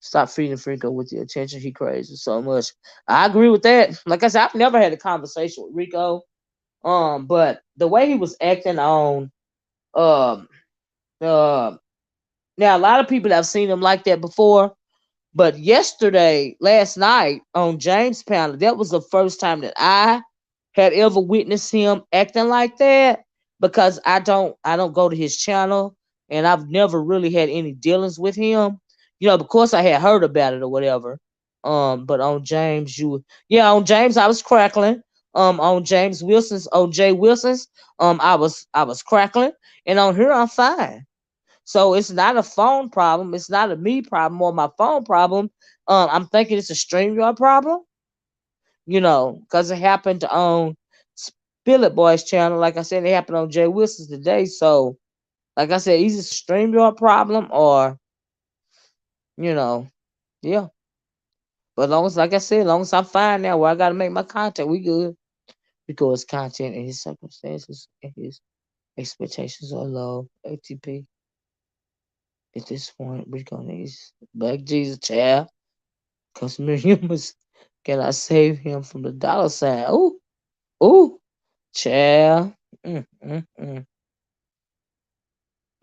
Stop feeding Rico with the attention. He crazy so much. I agree with that. Like I said, I've never had a conversation with Rico. But the way he was acting on um uh now a lot of people have seen him like that before. But last night on James' panel, that was the first time that I had ever witnessed him acting like that because I don't go to his channel and I've never really had any dealings with him. Of course I had heard about it or whatever. But on James, on James I was crackling. On Jay Wilson's, I was crackling, and on here I'm fine. So it's not a phone problem. It's not a me problem or my phone problem. I'm thinking it's a StreamYard problem, because it happened on Spill It Boys channel. Like I said, it happened on Jay Wilson's today. So, like I said, either it's a StreamYard problem or, you know, yeah. But like I said, as long as I'm fine now where I got to make my content, we good. Because content and his circumstances and his expectations are low. ATP. At this point, we're going to use Black Jesus child. Customer humans cannot save him from the dollar sign. Ooh, ooh. Child. Mm, mm, mm,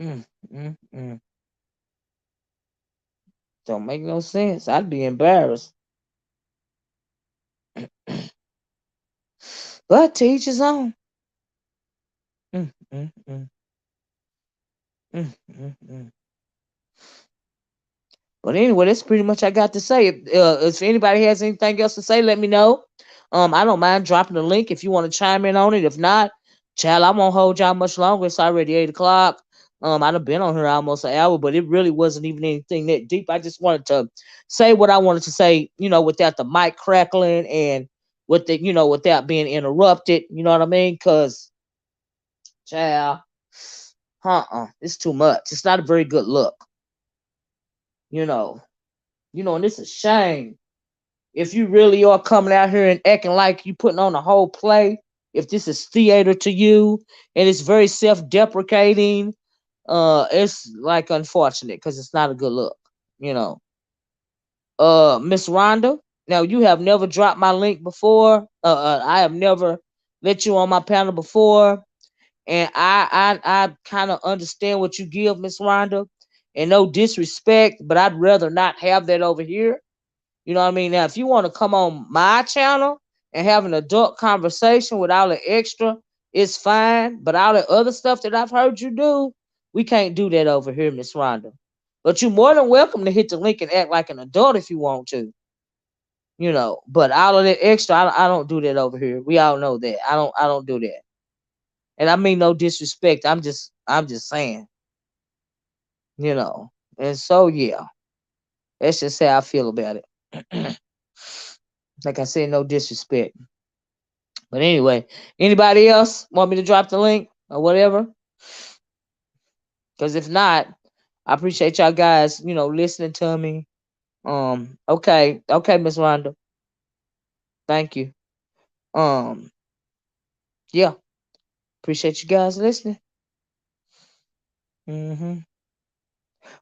mm, mm, mm. Don't make no sense. I'd be embarrassed. But teach his own. Mm, mm, mm, mm, mm, mm. But anyway, that's pretty much I got to say. If anybody has anything else to say, let me know. I don't mind dropping the link if you want to chime in on it. If not, child, I won't hold y'all much longer. It's already 8 o'clock. I done been on here almost an hour, but it really wasn't even anything that deep. I just wanted to say what I wanted to say, without the mic crackling and without being interrupted. You know what I mean? Cause, child, it's too much. It's not a very good look. You know, and it's a shame if you really are coming out here and acting like you putting on a whole play, if this is theater to you and it's very self-deprecating, it's like unfortunate because it's not a good look, you know. Miss Rhonda, now you have never dropped my link before. I have never let you on my panel before, and I kind of understand what you give, Miss Rhonda, and no disrespect, but I'd rather not have that over here. You know what I mean? Now, if you want to come on my channel and have an adult conversation with all the extra, it's fine. But all the other stuff that I've heard you do, we can't do that over here, Miss Rhonda. But you're more than welcome to hit the link and act like an adult if you want to. But all of that extra, I don't do that over here. We all know that. I don't do that. And I mean no disrespect. I'm just saying, you know. And so yeah, that's just how I feel about it. Like I said, no disrespect. But anyway, anybody else want me to drop the link or whatever? Because if not, I appreciate y'all guys, listening to me. Okay, Miss Rhonda, thank you. Um, yeah, appreciate you guys listening. hmm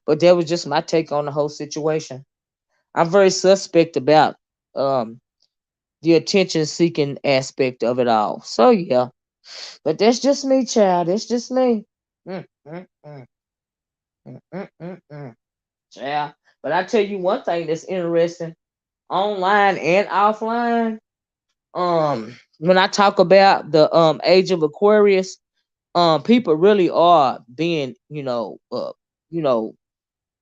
But that was just my take on the whole situation. I'm very suspect about um the attention seeking aspect of it all. So yeah, but that's just me, child. That's just me. Mm, mm, mm, mm, mm, mm, mm. Yeah. But I tell you one thing that's interesting, online and offline. When I talk about the age of Aquarius, people really are being, you know,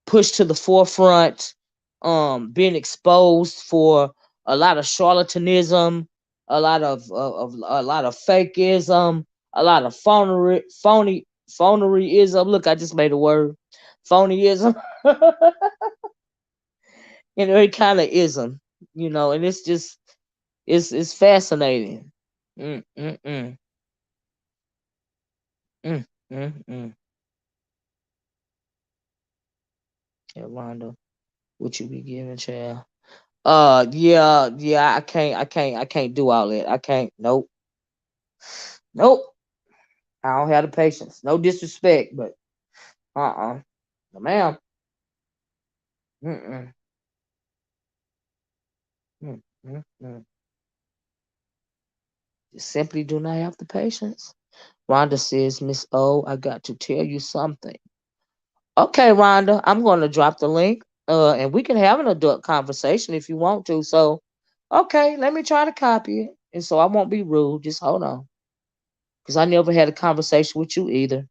pushed to the forefront, being exposed for a lot of charlatanism, a lot of fakeism, a lot of phonyism. Look, I just made a word, phonyism. And every kind of ism, and it's just it's fascinating. Mm, mm, mm, mm, mm, mm. Yeah, Rhonda, what you be giving, child? Yeah. I can't do all that. I can't. Nope, nope. I don't have the patience. No disrespect, but no, ma'am. Mm, mm, mm, mm. Just simply do not have the patience. Rhonda says, Miss O, I got to tell you something. Okay, Rhonda, I'm going to drop the link, and we can have an adult conversation if you want to. So, okay, let me try to copy it, and so I won't be rude. Just hold on, because I never had a conversation with you either.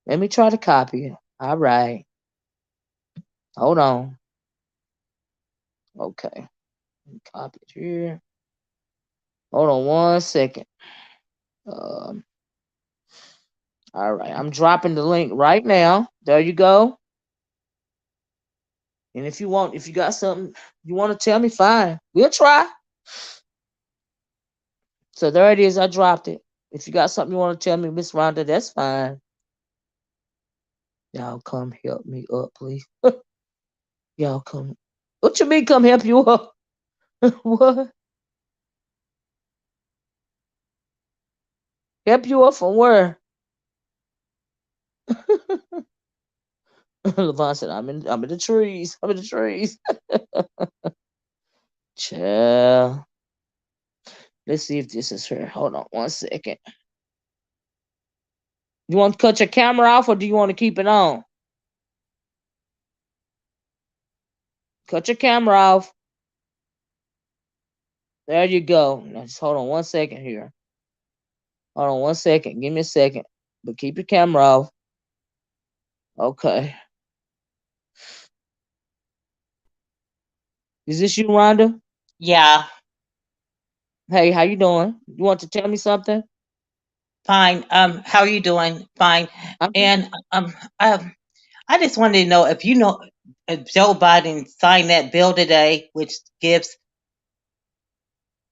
Let me try to copy it. All right, hold on. Okay, copy it here. Hold on 1 second. Um, all right, I'm dropping the link right now. There you go. And if you got something you want to tell me, fine. We'll try. So there it is. I dropped it. If you got something you want to tell me, Miss Rhonda, that's fine. Y'all come help me up, please. Y'all come. What you mean come help you up? What? Help you up from where? Levon said, I'm in the trees. I'm in the trees. Child. Let's see if this is her. Hold on 1 second. You want to cut your camera off, or do you want to keep it on? Cut your camera off. There you go. Now just hold on 1 second here. Hold on 1 second. Give me a second. But keep your camera off. Okay. Is this you, Rhonda? Yeah, Hey, how you doing? You want to tell me something? fine. How are you doing? Fine. I'm And I just wanted to know if you know if Joe Biden signed that bill today, which gives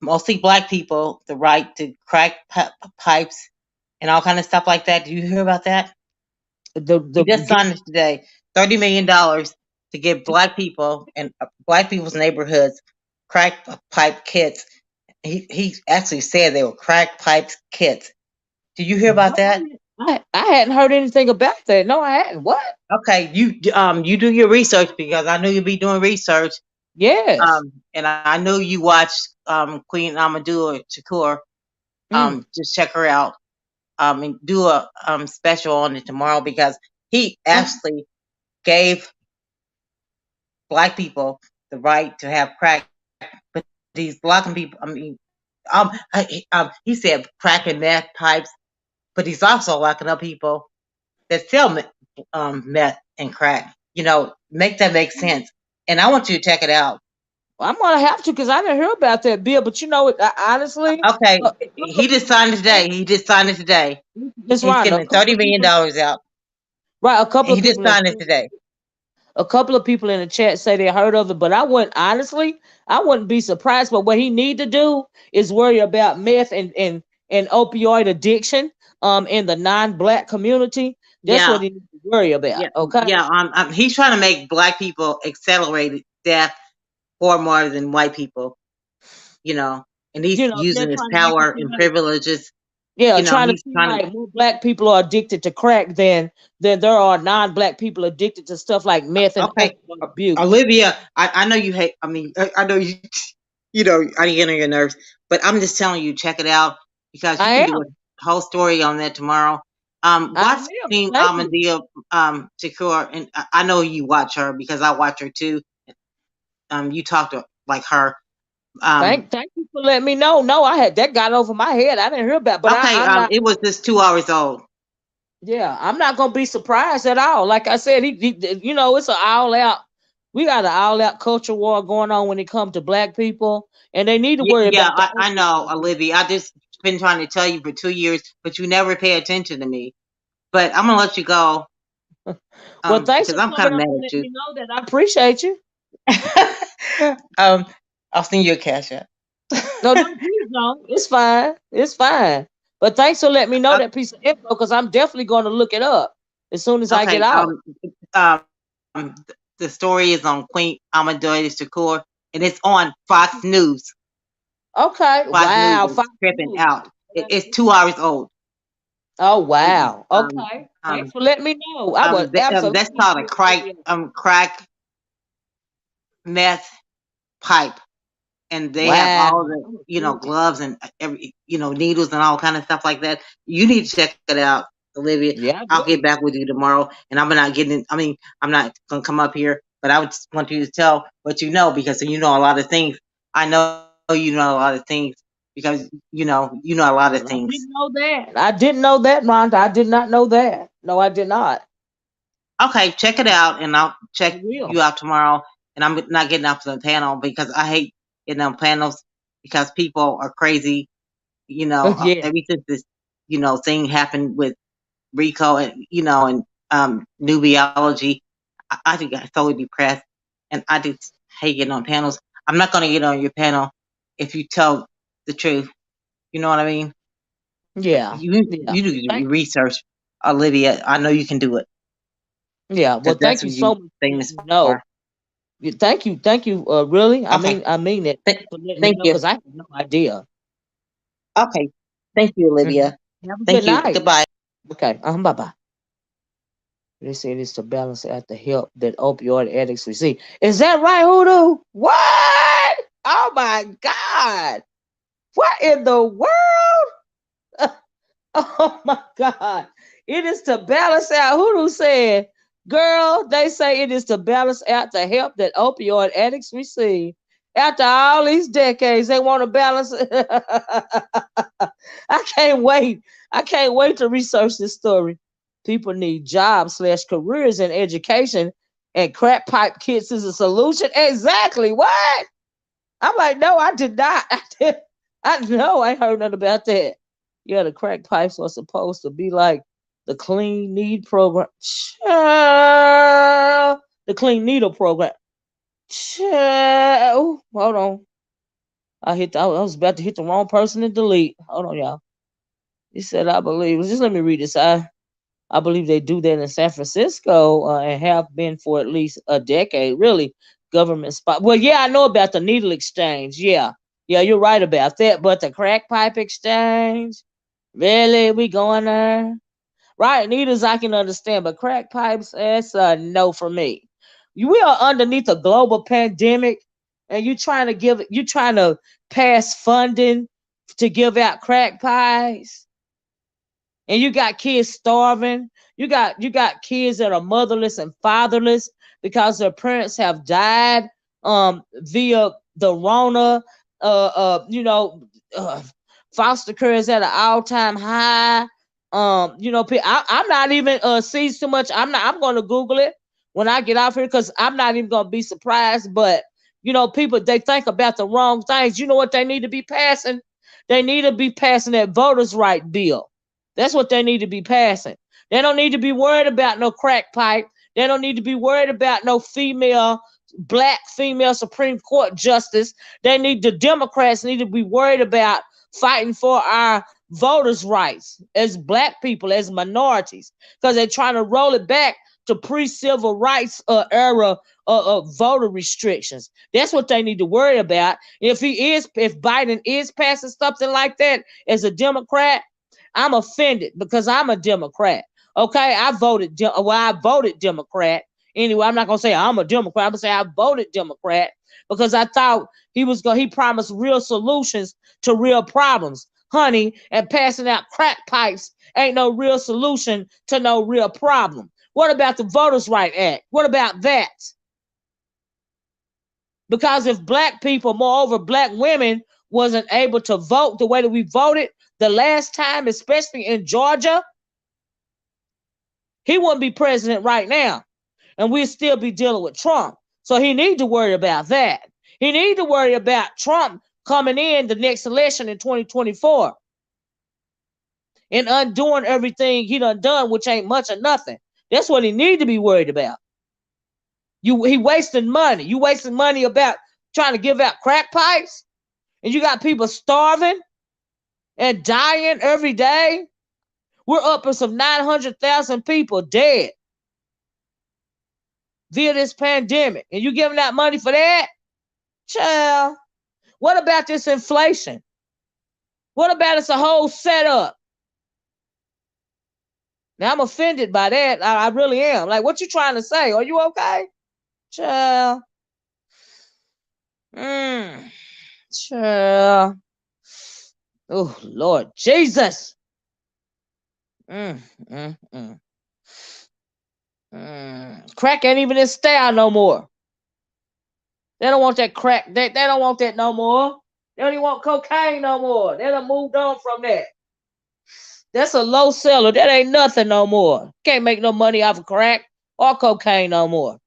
mostly black people the right to crack pipes and all kind of stuff like that. Do you hear about that? He the just get signed it today. $30 million to give black people and black people's neighborhoods crack pipe kits. He actually said they were crack pipes kits. Did you hear about no, that? I hadn't heard anything about that. No, I hadn't. What? Okay, you do your research because I know you'll be doing research. Yes. And I know you watch Queen Amadou Shakur. Mm. Just check her out. And do a special on it tomorrow because he Oh, actually gave black people the right to have crack, but he's locking people. I mean, he said crack and meth pipes, but he's also locking up people that sell meth and crack. Make that make sense. And I want you to check it out. I'm gonna have to because I didn't hear about that bill. But you know, honestly, Okay, a couple he of just people in signed the it today. He just signed it today. chat, it's He's right. A giving couple thirty of million people, dollars out. right? A couple of He just people in signed the it chat, today. a couple of people in the chat say they heard of it, but I wouldn't honestly. I wouldn't be surprised. But what he need to do is worry about meth and opioid addiction. In the non-black community, that's what Yeah, he needs to worry about. yeah, Okay. yeah. He's trying to make black people accelerate death far more than white people. You know, and he's They're using his trying to make it power seem and like, privileges. yeah, trying to He's seem trying to. like more black people are addicted to crack than there are non-black people addicted to stuff like meth and Okay, opioid abuse. Olivia, I know you hate. I mean, I know you. I get on your nerves, but I'm just telling you, check it out because you I can do am. a whole story on that tomorrow. I Watch will. Queen Thank you. Amadea Shakur, and I know you watch her because I watch her too. You talk to like her. Um, Thank you for letting me know. No, I had that got over my head. I didn't hear about, but okay, I'm not. it was just 2 hours old. Yeah, I'm not gonna be surprised at all. Like I said, it's an all out. We got an all out culture war going on when it comes to black people, and they need to worry Yeah, about the I know, opioid abuse. Olivia. I just been trying to tell you for 2 years, but you never pay attention to me. But I'm gonna let you go Well, thanks because for I'm kind coming of on mad and at letting you. me know that. I appreciate you. I'll send you a cash app. No, don't please don't. It's fine. It's fine. But thanks for letting me know that piece of info because I'm definitely going to look it up as soon as I get Okay. out. The story is on Queen Amadou Shakur, and it's on Fox News. Okay. Fox News Wow. is Fox tripping News. out. It's 2 hours old. Oh And, wow. Okay. Thanks for letting me know. I would that's absolutely called a do it right there. crack meth pipe, and they have Wow. all the I'm gonna do it. gloves and every needles and all kind of stuff like that. You need to check it out, Olivia. Yeah, I I'll get do. back with you tomorrow, and I'm not getting. I mean, I'm not gonna come up here, but I would just want you to tell what you know because you know a lot of things. I know you know a lot of things because you know a lot of things. Well, I didn't know that. I didn't know that, Rhonda. I did not know that. No, I did not. Okay, check it out, and I'll I check will. you out tomorrow. And I'm not getting off the panel because I hate getting on panels because people are crazy. Yeah. Ever since this, thing happened with Rico and and nubiology, I think I'm totally depressed, and I just hate getting on panels. I'm not going to get on your panel if you tell the truth. You know what I mean? Yeah. Yeah. You do Thank your research, Olivia. I know you can do it Yeah. Well, because thank that's you what so you much for letting famous me for. know. Thank you. Thank you. Really, Okay, I mean it. Th- Thanks for letting me thank know you. because I had no idea. Okay, thank you, Hmm. Olivia. Have a good Thank you. night. Goodbye. Okay. Bye bye. They said it's to balance out the help that opioid addicts receive. Is that right, Hoodoo? What? Oh my God. What in the world? Oh my God. It is to balance out. Hoodoo said, girl, they say it is to balance out the help that opioid addicts receive. After all these decades, they want to balance it. I can't wait. I can't wait to research this story. People need jobs slash careers in education, and crack pipe kits is a solution. Exactly. What? I'm like, no, I did not. I know I ain't heard nothing about that. Yeah, the crack pipes are supposed to be like the clean need program. Child. The clean needle program. Child. Ooh, hold on. I was about to hit the wrong person and delete. Hold on, y'all. He said, I believe. Just let me read this. I believe they do that in San Francisco and have been for at least a decade. Really, government spot. Well, yeah, I know about the needle exchange. Yeah, yeah, you're right about that. But the crack pipe exchange, really, we going there? Right, needles I can understand, but crack pipes, that's a no for me. We are underneath a global pandemic, and you trying to pass funding to give out crack pipes, and you got kids starving. You got kids that are motherless and fatherless because their parents have died via the Rona. Uh, uh, you know, uh, Foster care is at an all-time high. I'm not even sees too much. I'm going to Google it when I get off here because I'm not even going to be surprised. But people they think about the wrong things. You know what they need to be passing? They need to be passing that voters' right bill. That's what they need to be passing. They don't need to be worried about no crack pipe. They don't need to be worried about no black female Supreme Court justice. The Democrats need to be worried about fighting for our voters' rights as black people, as minorities, because they're trying to roll it back to pre-civil rights era voter restrictions. That's what they need to worry about. If Biden is passing something like that as a Democrat, I'm offended because I'm a Democrat. Okay, I voted Democrat. Anyway, I'm not gonna say I'm a Democrat. I'm gonna say I voted Democrat because I thought he promised real solutions to real problems. Honey, and passing out crack pipes ain't no real solution to no real problem. What about the Voters' Right Act? What about that? Because if black people, moreover black women, wasn't able to vote the way that we voted the last time, especially in Georgia, he wouldn't be president right now, and we'd still be dealing with Trump. So he need to worry about that. He need to worry about Trump coming in the next election in 2024 and undoing everything he done, which ain't much or nothing. That's what he need to be worried about. He wasting money. You wasting money about trying to give out crack pipes, and you got people starving and dying every day. We're up to some 900,000 people dead via this pandemic, and you giving out money for that? Child, what about this inflation? What about it's a whole setup? Now I'm offended by that. I really am. Like, what you trying to say? Are you okay? Child. Child. Oh, Lord Jesus. Mm, mm, mm. Crack ain't even in style no more. They don't want that crack. They don't want that no more. They don't even want cocaine no more. They done moved on from that. That's a low seller. That ain't nothing no more. Can't make no money off of crack or cocaine no more.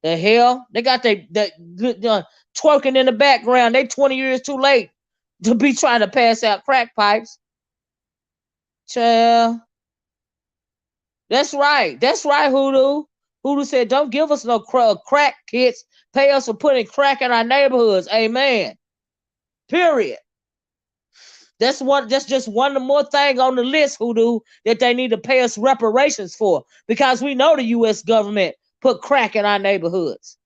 The hell? They got they twerking in the background. They 20 years too late to be trying to pass out crack pipes. Child. That's right. That's right, Hoodoo. Hoodoo said, don't give us no crack kits. Pay us for putting crack in our neighborhoods. Amen. Period. That's just one more thing on the list, Hoodoo, that they need to pay us reparations for. Because we know the US government put crack in our neighborhoods.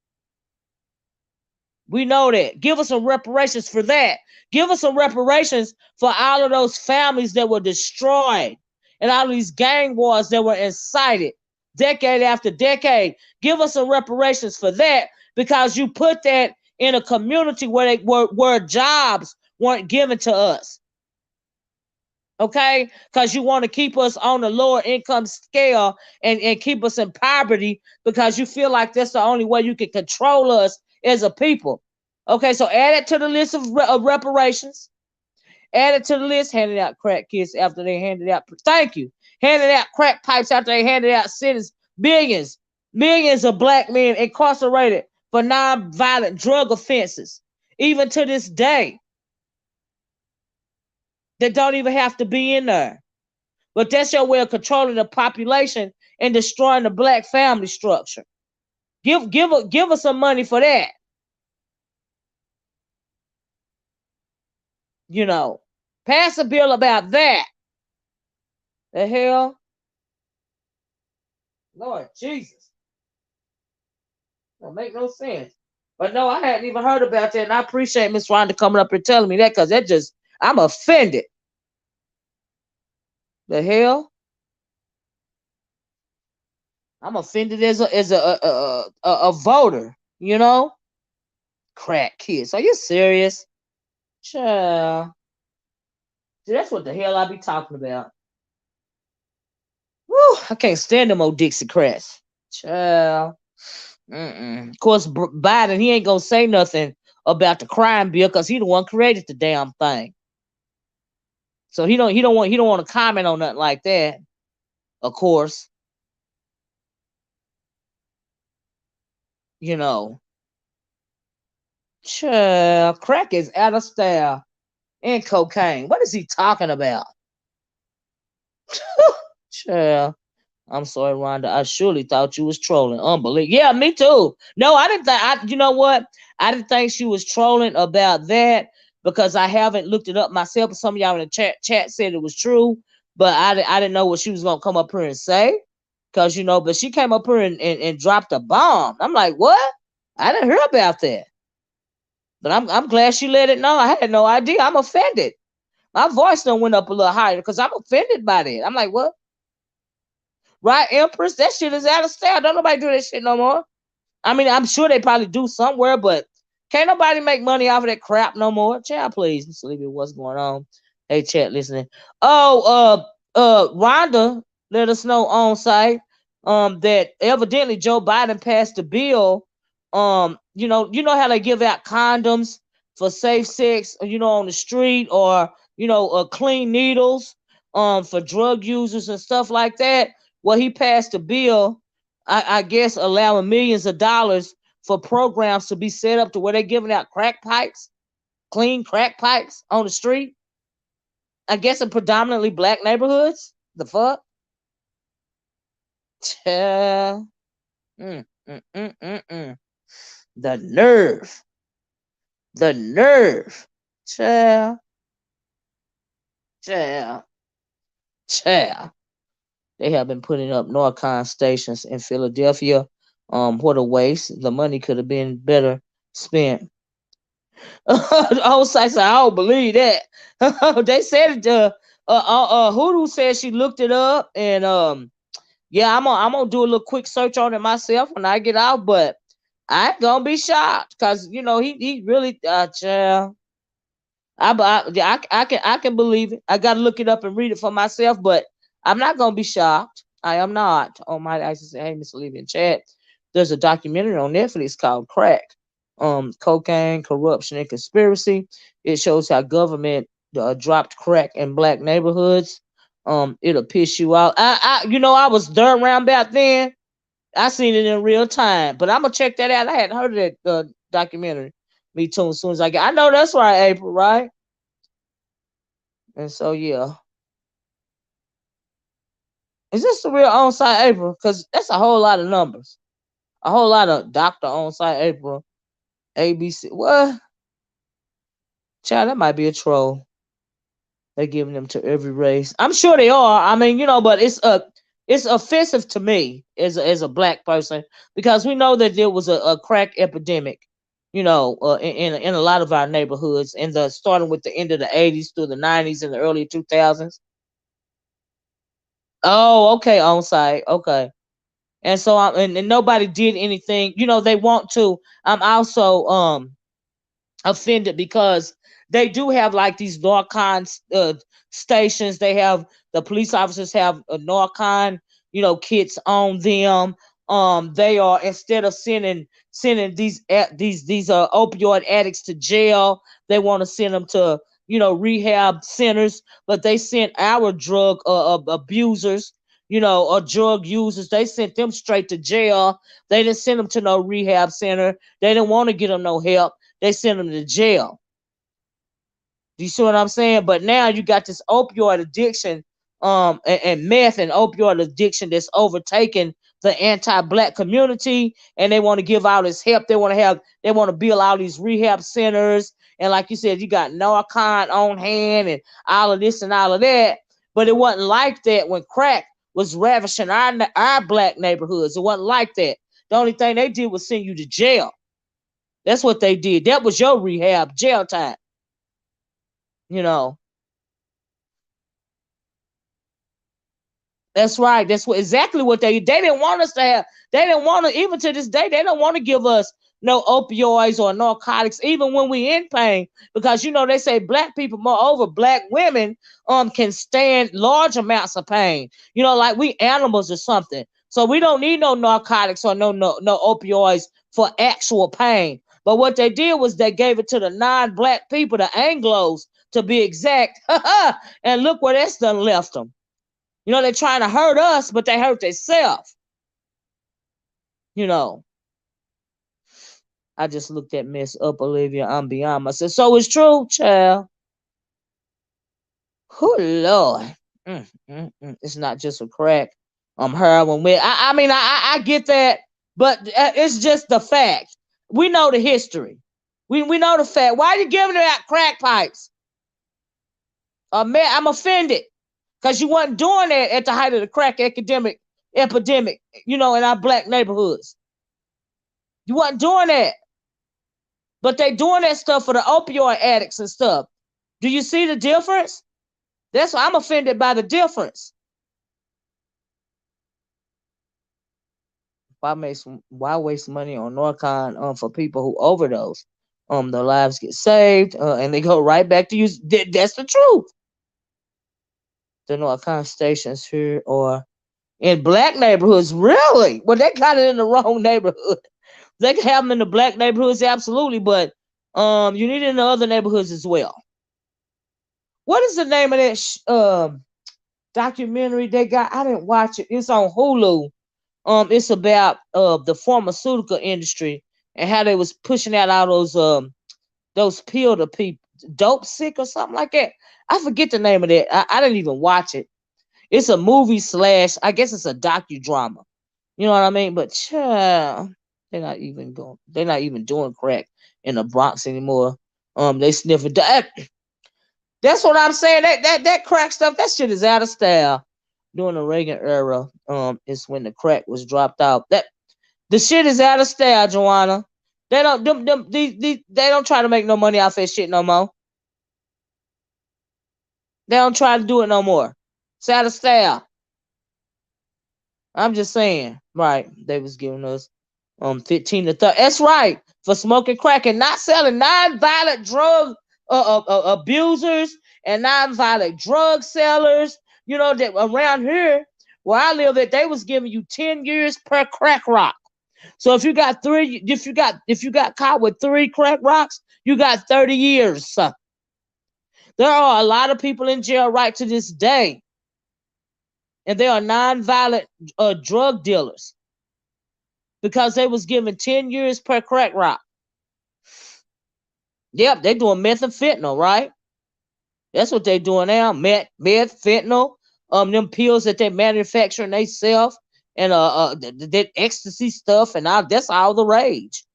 We know that. Give us some reparations for that. Give us some reparations for all of those families that were destroyed and all of these gang wars that were incited decade after decade. Give us some reparations for that because you put that in a community where jobs weren't given to us. Okay, because you want to keep us on the lower income scale and keep us in poverty because you feel like that's the only way you can control us as a people. Okay, so add it to the list of reparations. Add it to the list. Handing out crack kits after they handed out. Thank you. Handing out crack pipes after they handed out cities. Millions of black men incarcerated for non-violent drug offenses, even to this day, that don't even have to be in there. But that's your way of controlling the population and destroying the black family structure. Give us some money for that. You know, pass a bill about that. The hell, Lord Jesus, don't make no sense. But no, I hadn't even heard about that, and I appreciate Miss Rhonda coming up here telling me that because that just I'm offended. The hell, I'm offended as a voter. You know, crack kids. Are you serious? Child. See, that's what the hell I be talking about. Woo, I can't stand them old Dixiecrats. Child. Of course, Biden, he ain't gonna say nothing about the crime bill because he the one created the damn thing. So he don't want to comment on nothing like that. Of course, you know. Child, crack is out of style. And cocaine. What is he talking about? Child. I'm sorry, Rhonda. I surely thought you was trolling. Unbelievable. Yeah, me too. No, I didn't think. You know what? I didn't think she was trolling about that because I haven't looked it up myself. Some of y'all in the chat said it was true, but I didn't know what she was gonna come up here and say. Cause but she came up here and dropped a bomb. I'm like, what? I didn't hear about that. But I'm glad she let it know. I had no idea. I'm offended. My voice done went up a little higher because I'm offended by that. I'm like, what? Right, Empress? That shit is out of style. Don't nobody do that shit no more. I mean, I'm sure they probably do somewhere, but can't nobody make money off of that crap no more. Child, please, Miss Olivia, what's going on? Hey, chat, listening. Oh, Rhonda let us know on site that evidently Joe Biden passed a bill. You know how they give out condoms for safe sex, on the street, or clean needles, for drug users and stuff like that. Well, he passed a bill, I guess, allowing millions of dollars for programs to be set up to where they're giving out crack pipes, clean crack pipes on the street. I guess in predominantly black neighborhoods. The fuck? Child. Mm, mm, mm, mm, mm. The nerve. The nerve. Child. Child. Child. They have been putting up Norcon stations in Philadelphia. What a waste. The money could have been better spent. The whole site said, I don't believe that. They said it. Hoodoo said she looked it up, and yeah, I'm gonna do a little quick search on it myself when I get out, but I ain't gonna be shocked because he really child. I can believe it. I gotta look it up and read it for myself, but I'm not gonna be shocked. I am not. Oh my! I just say, hey, Miss Olivia in chat. There's a documentary on Netflix called Crack, Cocaine, Corruption, and Conspiracy. It shows how government dropped crack in black neighborhoods. It'll piss you out. I was there around about then. I seen it in real time, but I'm gonna check that out. I hadn't heard of that documentary. Me too. As soon as I get, I know that's right, April, right? And so yeah, is this the real on-site April? Because that's a whole lot of numbers, a whole lot of doctor on-site April, ABC. What? Child, that might be a troll. They're giving them to every race. I'm sure they are. I mean, but it's offensive to me as a black person because we know that there was a crack epidemic, in a lot of our neighborhoods, and starting with the end of the '80s through the '90s and the early 2000s. Oh, okay, on site, okay. And so and nobody did anything. They want to. I'm also offended because they do have like these Narcon stations. They have the police officers have a Narcon, kits on them. They are, instead of sending these opioid addicts to jail, they want to send them to rehab centers. But they sent our drug abusers, or drug users. They sent them straight to jail. They didn't send them to no rehab center. They didn't want to get them no help. They sent them to jail. Do you see what I'm saying? But now you got this opioid addiction, and meth and opioid addiction that's overtaken the anti-black community, and they want to give out this help. They want to build all these rehab centers, and like you said, you got Narcan on hand and all of this and all of that. But it wasn't like that when crack was ravishing our black neighborhoods. It wasn't like that. The only thing they did was send you to jail. That's what they did. That was your rehab, jail time. You know, that's right. That's exactly what they didn't want us to have. They didn't want to, even to this day, they don't want to give us no opioids or narcotics, even when we in pain, because they say black people, moreover, black women, can stand large amounts of pain. Like we animals or something. So we don't need no narcotics or no opioids for actual pain. But what they did was they gave it to the non-black people, the Anglos, to be exact. And look where that's done left them. They're trying to hurt us, but they hurt themselves. I just looked that mess up, Olivia. I'm beyond myself. So it's true, child. Oh, Lord. It's not just a crack. Heroin with. I mean, I get that, but it's just the fact. We know the history. We know the fact. Why are you giving out crack pipes? I'm offended. Because you wasn't doing that at the height of the crack epidemic, in our black neighborhoods. You wasn't doing that. But they doing that stuff for the opioid addicts and stuff. Do you see the difference? That's why I'm offended by the difference. Why waste money on Narcan for people who overdose? Their lives get saved, and they go right back to use. That's the truth. The Narcan stations here or in black neighborhoods, really? Well, they got it in the wrong neighborhood. They can have them in the black neighborhoods, absolutely, but you need it in the other neighborhoods as well. What is the name of that documentary they got? I didn't watch it. It's on Hulu. It's about the pharmaceutical industry and how they was pushing out all those pill to people, dope sick or something like that. I forget the name of that. I didn't even watch it. It's a movie / I guess it's a docudrama. You know what I mean? But child, they're not even doing crack in the Bronx anymore. They sniffing that. That's what I'm saying. That crack stuff, that shit is out of style. During the Reagan era, is when the crack was dropped out. That the shit is out of style, Joanna. They don't try to make no money off that shit no more. They don't try to do it no more. It's out of style. I'm just saying, right? They was giving us 15 to 30. That's right, for smoking crack and not selling. Non-violent drug abusers and non-violent drug sellers. That around here where I live, that they was giving you 10 years per crack rock. So if you got caught with 3 crack rocks, you got 30 years. There are a lot of people in jail right to this day, and they are non-violent drug dealers because they was given 10 years per crack rock. Yep, they doing meth and fentanyl, right? That's what they doing now. Meth, fentanyl, them pills that they manufacture and they sell, and that ecstasy stuff, and all that's all the rage.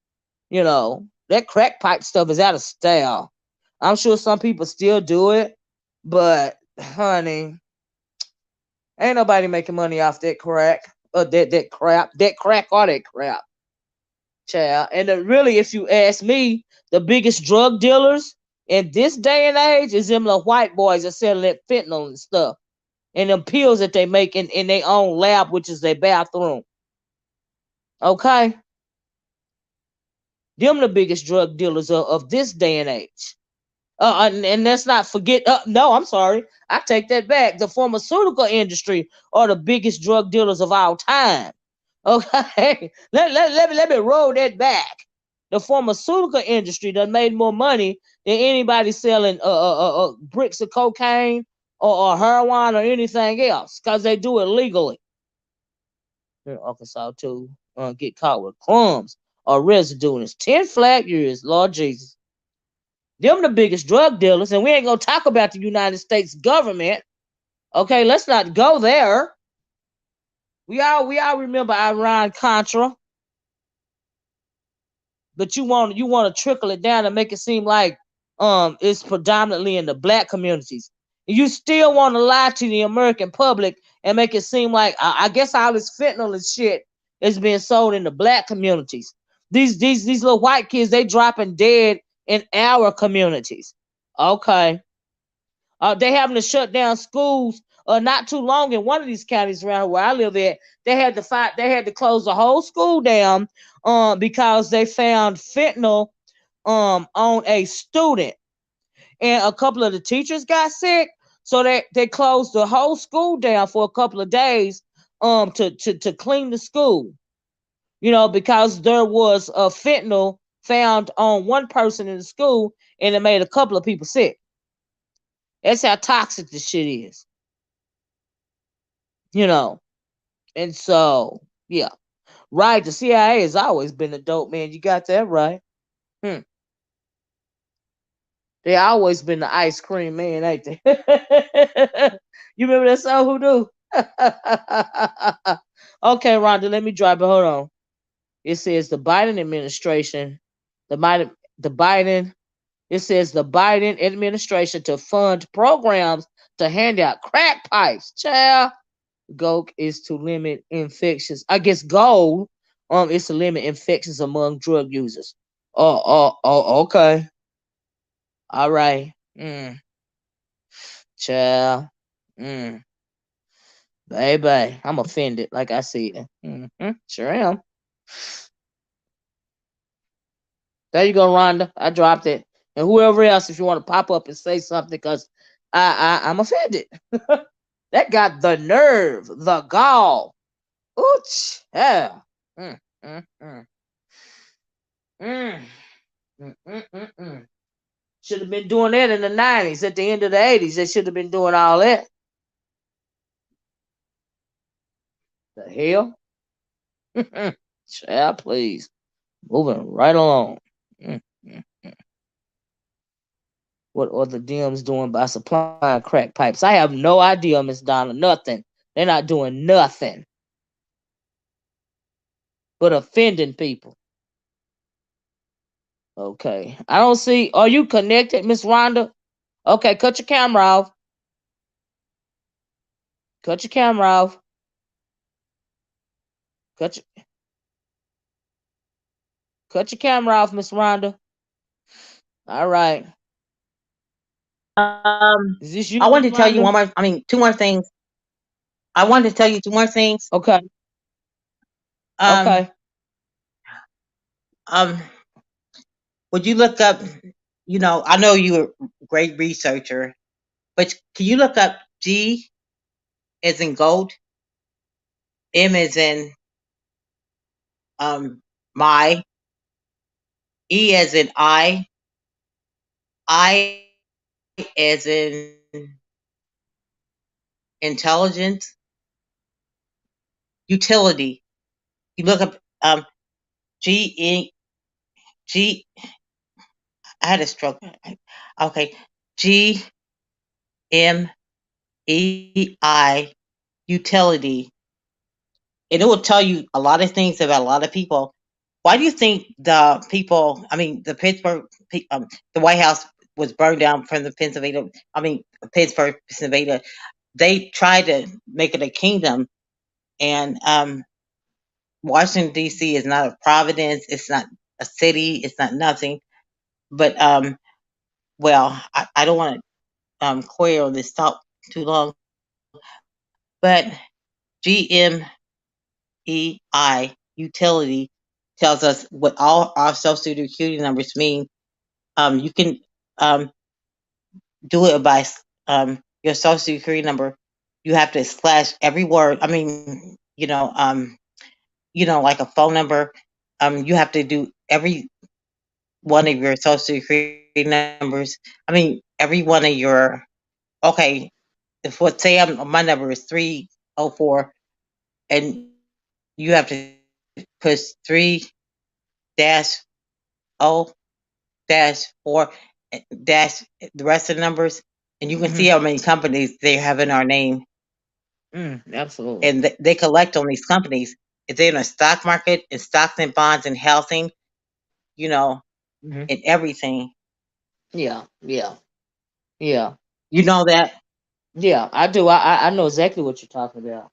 That crack pipe stuff is out of style. I'm sure some people still do it, but honey, ain't nobody making money off that crack or that crack or that crap, child. And really, if you ask me, the biggest drug dealers in this day and age is them little white boys that selling that fentanyl and stuff, and them pills that they make in their own lab, which is their bathroom. Okay, them the biggest drug dealers of this day and age. And let's not forget. No, I'm sorry. I take that back. The pharmaceutical industry are the biggest drug dealers of all time. Okay, let me roll that back. The pharmaceutical industry done made more money than anybody selling bricks of cocaine or heroin or anything else because they do it legally. In Arkansas too, get caught with crumbs or residue in 10 flat years. Lord Jesus. Them the biggest drug dealers, and we ain't gonna talk about the United States government. Okay, let's not go there. We all remember Iran Contra, but you want to trickle it down and make it seem like it's predominantly in the black communities. You still want to lie to the American public and make it seem like I guess all this fentanyl and shit is being sold in the black communities. These little white kids, they dropping dead in our communities. Okay. They having to shut down schools not too long in one of these counties around where I live at. They had to close the whole school down because they found fentanyl on a student, and a couple of the teachers got sick, so they closed the whole school down for a couple of days to clean the school. Because there was a fentanyl found on one person in the school, and it made a couple of people sick. That's how toxic this shit is, you know. And so, yeah, right. The CIA has always been a dope, man. You got that right. Hmm. They always been the ice cream man, ain't they? You remember that song? Who do? Okay, Rhonda, let me drop it. Hold on. It says the Biden administration, the Biden, the Biden. It says the Biden administration to fund programs to hand out crack pipes. Child, goal is to limit infections. I guess goal is to limit infections among drug users. Okay. All right. Child. Mm, baby, I'm offended, like I said. Sure am. There you go, Rhonda. I dropped it. And whoever else, if you want to pop up and say something, because I'm offended. That got the nerve, the gall. Ooch. Yeah. Mm, mm, mm. Mm. Mm. Should have been doing that in the 90s. At the end of the 80s, they should have been doing all that. The hell? Child, please. Moving right along. Mm, mm. What are the Dems doing by supplying crack pipes? I have no idea, Miss Donna. Nothing. They're not doing nothing but offending people. Okay. I don't see. Are you connected, Miss Rhonda? Okay, cut your camera off. Cut your camera off. Cut your cut your camera off, Miss Rhonda. All right. Is this I you, Miss wanted to tell you Rhonda? two more things. I wanted to tell you two more things. Okay. Um, Okay. um, would you look up? I know you're a great researcher, but can you look up G as in gold, M as in my, E as in I as in intelligence, utility. You look up G E G. I had a stroke. Okay, G M EI utility, and it will tell you a lot of things about a lot of people. Why do you think the people? I mean, the White House was burned down from the Pennsylvania. I mean, Pittsburgh, Pennsylvania. They tried to make it a kingdom, and Washington D.C. is not a providence. It's not a city. It's not nothing. But well, I don't want to quail this talk too long. But GMEI utility tells us what all our social security numbers mean. You can do it by your social security number. You have to slash every word. I mean, like a phone number. You have to do every one of your social security numbers. I mean, every one of your okay. If what say my number is 304, and you have to push 3-0-4 dash the rest of the numbers, and you can see Hmm. how many companies they have in our name, Absolutely. and they collect on these companies. If they're in the stock market, in stocks and bonds and housing, you know, Hmm. and everything. Yeah, yeah, yeah, You know that? yeah. I do. I know exactly what you're talking about.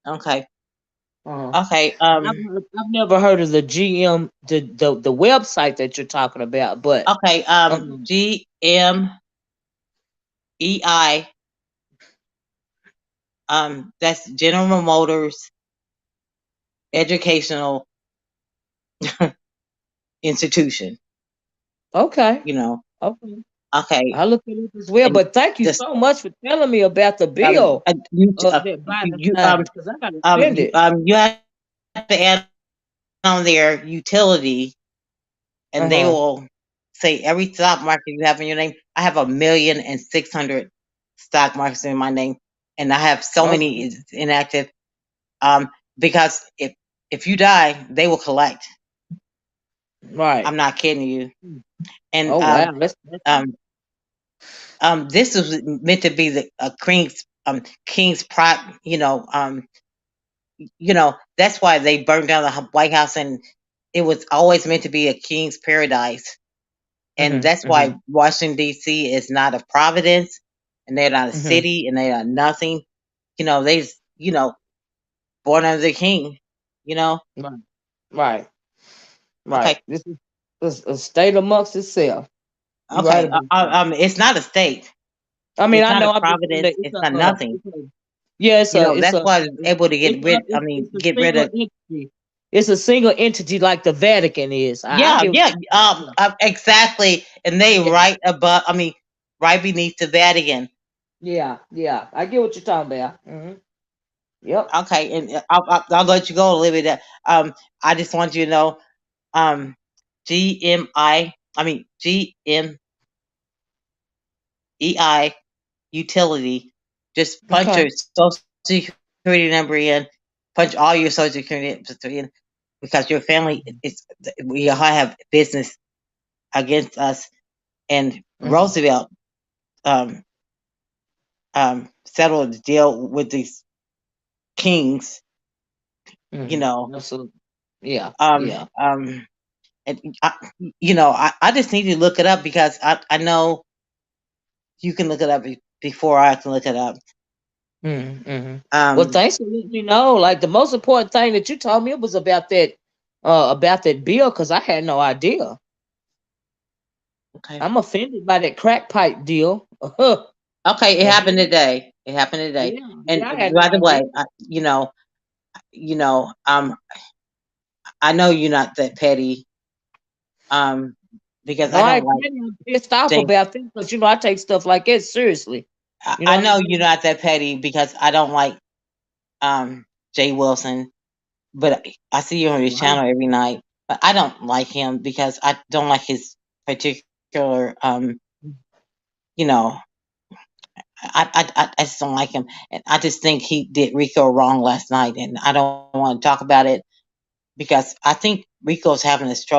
Okay. Uh-huh. Okay. I've never heard of the GM, the website that you're talking about, but Okay. um, GMEI. That's General Motors Educational Institution. okay, You know. okay. Okay. I look at it as well. And But thank you just so much for telling me about the bill you of that buying you time because I got offended. you have to add on their utility, and they will Uh huh. say every stock market you have in your name. I have 1,600,000 stock markets in my name, and I have so many is Okay. inactive. Because if you die, they will collect. Right. I'm not kidding you. Mm. And Oh wow. That's um, this was meant to be the king's prop. That's why they burned down the White House, and it was always meant to be a king's paradise. And mhm. that's why Mhm. Washington D.C. is not a Providence, and they're not a Mhm. city, and they are nothing. They born under the king. You know, Right. Right. Right. okay, This is a state amongst itself. You're right okay. about that. It's not a state. I mean, It's I not a know. I'm just saying Providence. that it's It's not nothing. it's a yeah, That's why it's able to get rid. I mean, it's a get rid single of. entity. It's a single entity like the Vatican is. I Yeah, get what yeah, you're saying. exactly. And they Yeah. right above. I mean, right beneath the Vatican. Yeah. Yeah. I get what you're talking about. Yep. Okay, and I'll let you go, Olivia. I just want you to know, um, GMI. I mean GMEI utility. Just punch Okay. your social security number in. Punch all your social security in because your family is. We all have business against us, and Mhm. Roosevelt um settled the deal with these kings. You Mhm. know, Absolutely. Yeah. um Yeah. um and I just need to look it up because I know you can look it up before I can look it up. Mm-hmm. Well, Um, thanks for letting me know. Like the most important thing that you told me was about that bill because I had no idea. okay, I'm offended by that crack pipe deal. okay, it And happened today. It happened today. yeah, And yeah, I had no by the idea. way, you know, I know you're not that petty. Um, because No, I I don't ain't like petty. I'm pissed off things. about things because I take stuff like that seriously. You know I what I'm know you're saying? not that petty because I don't like Jay Wilson, but I see you on his Right. channel every night. But I don't like him because I don't like his particular you know, I just don't like him, and I just think he did Rico wrong last night, and I don't want to talk about it because I think Rico's having a stroke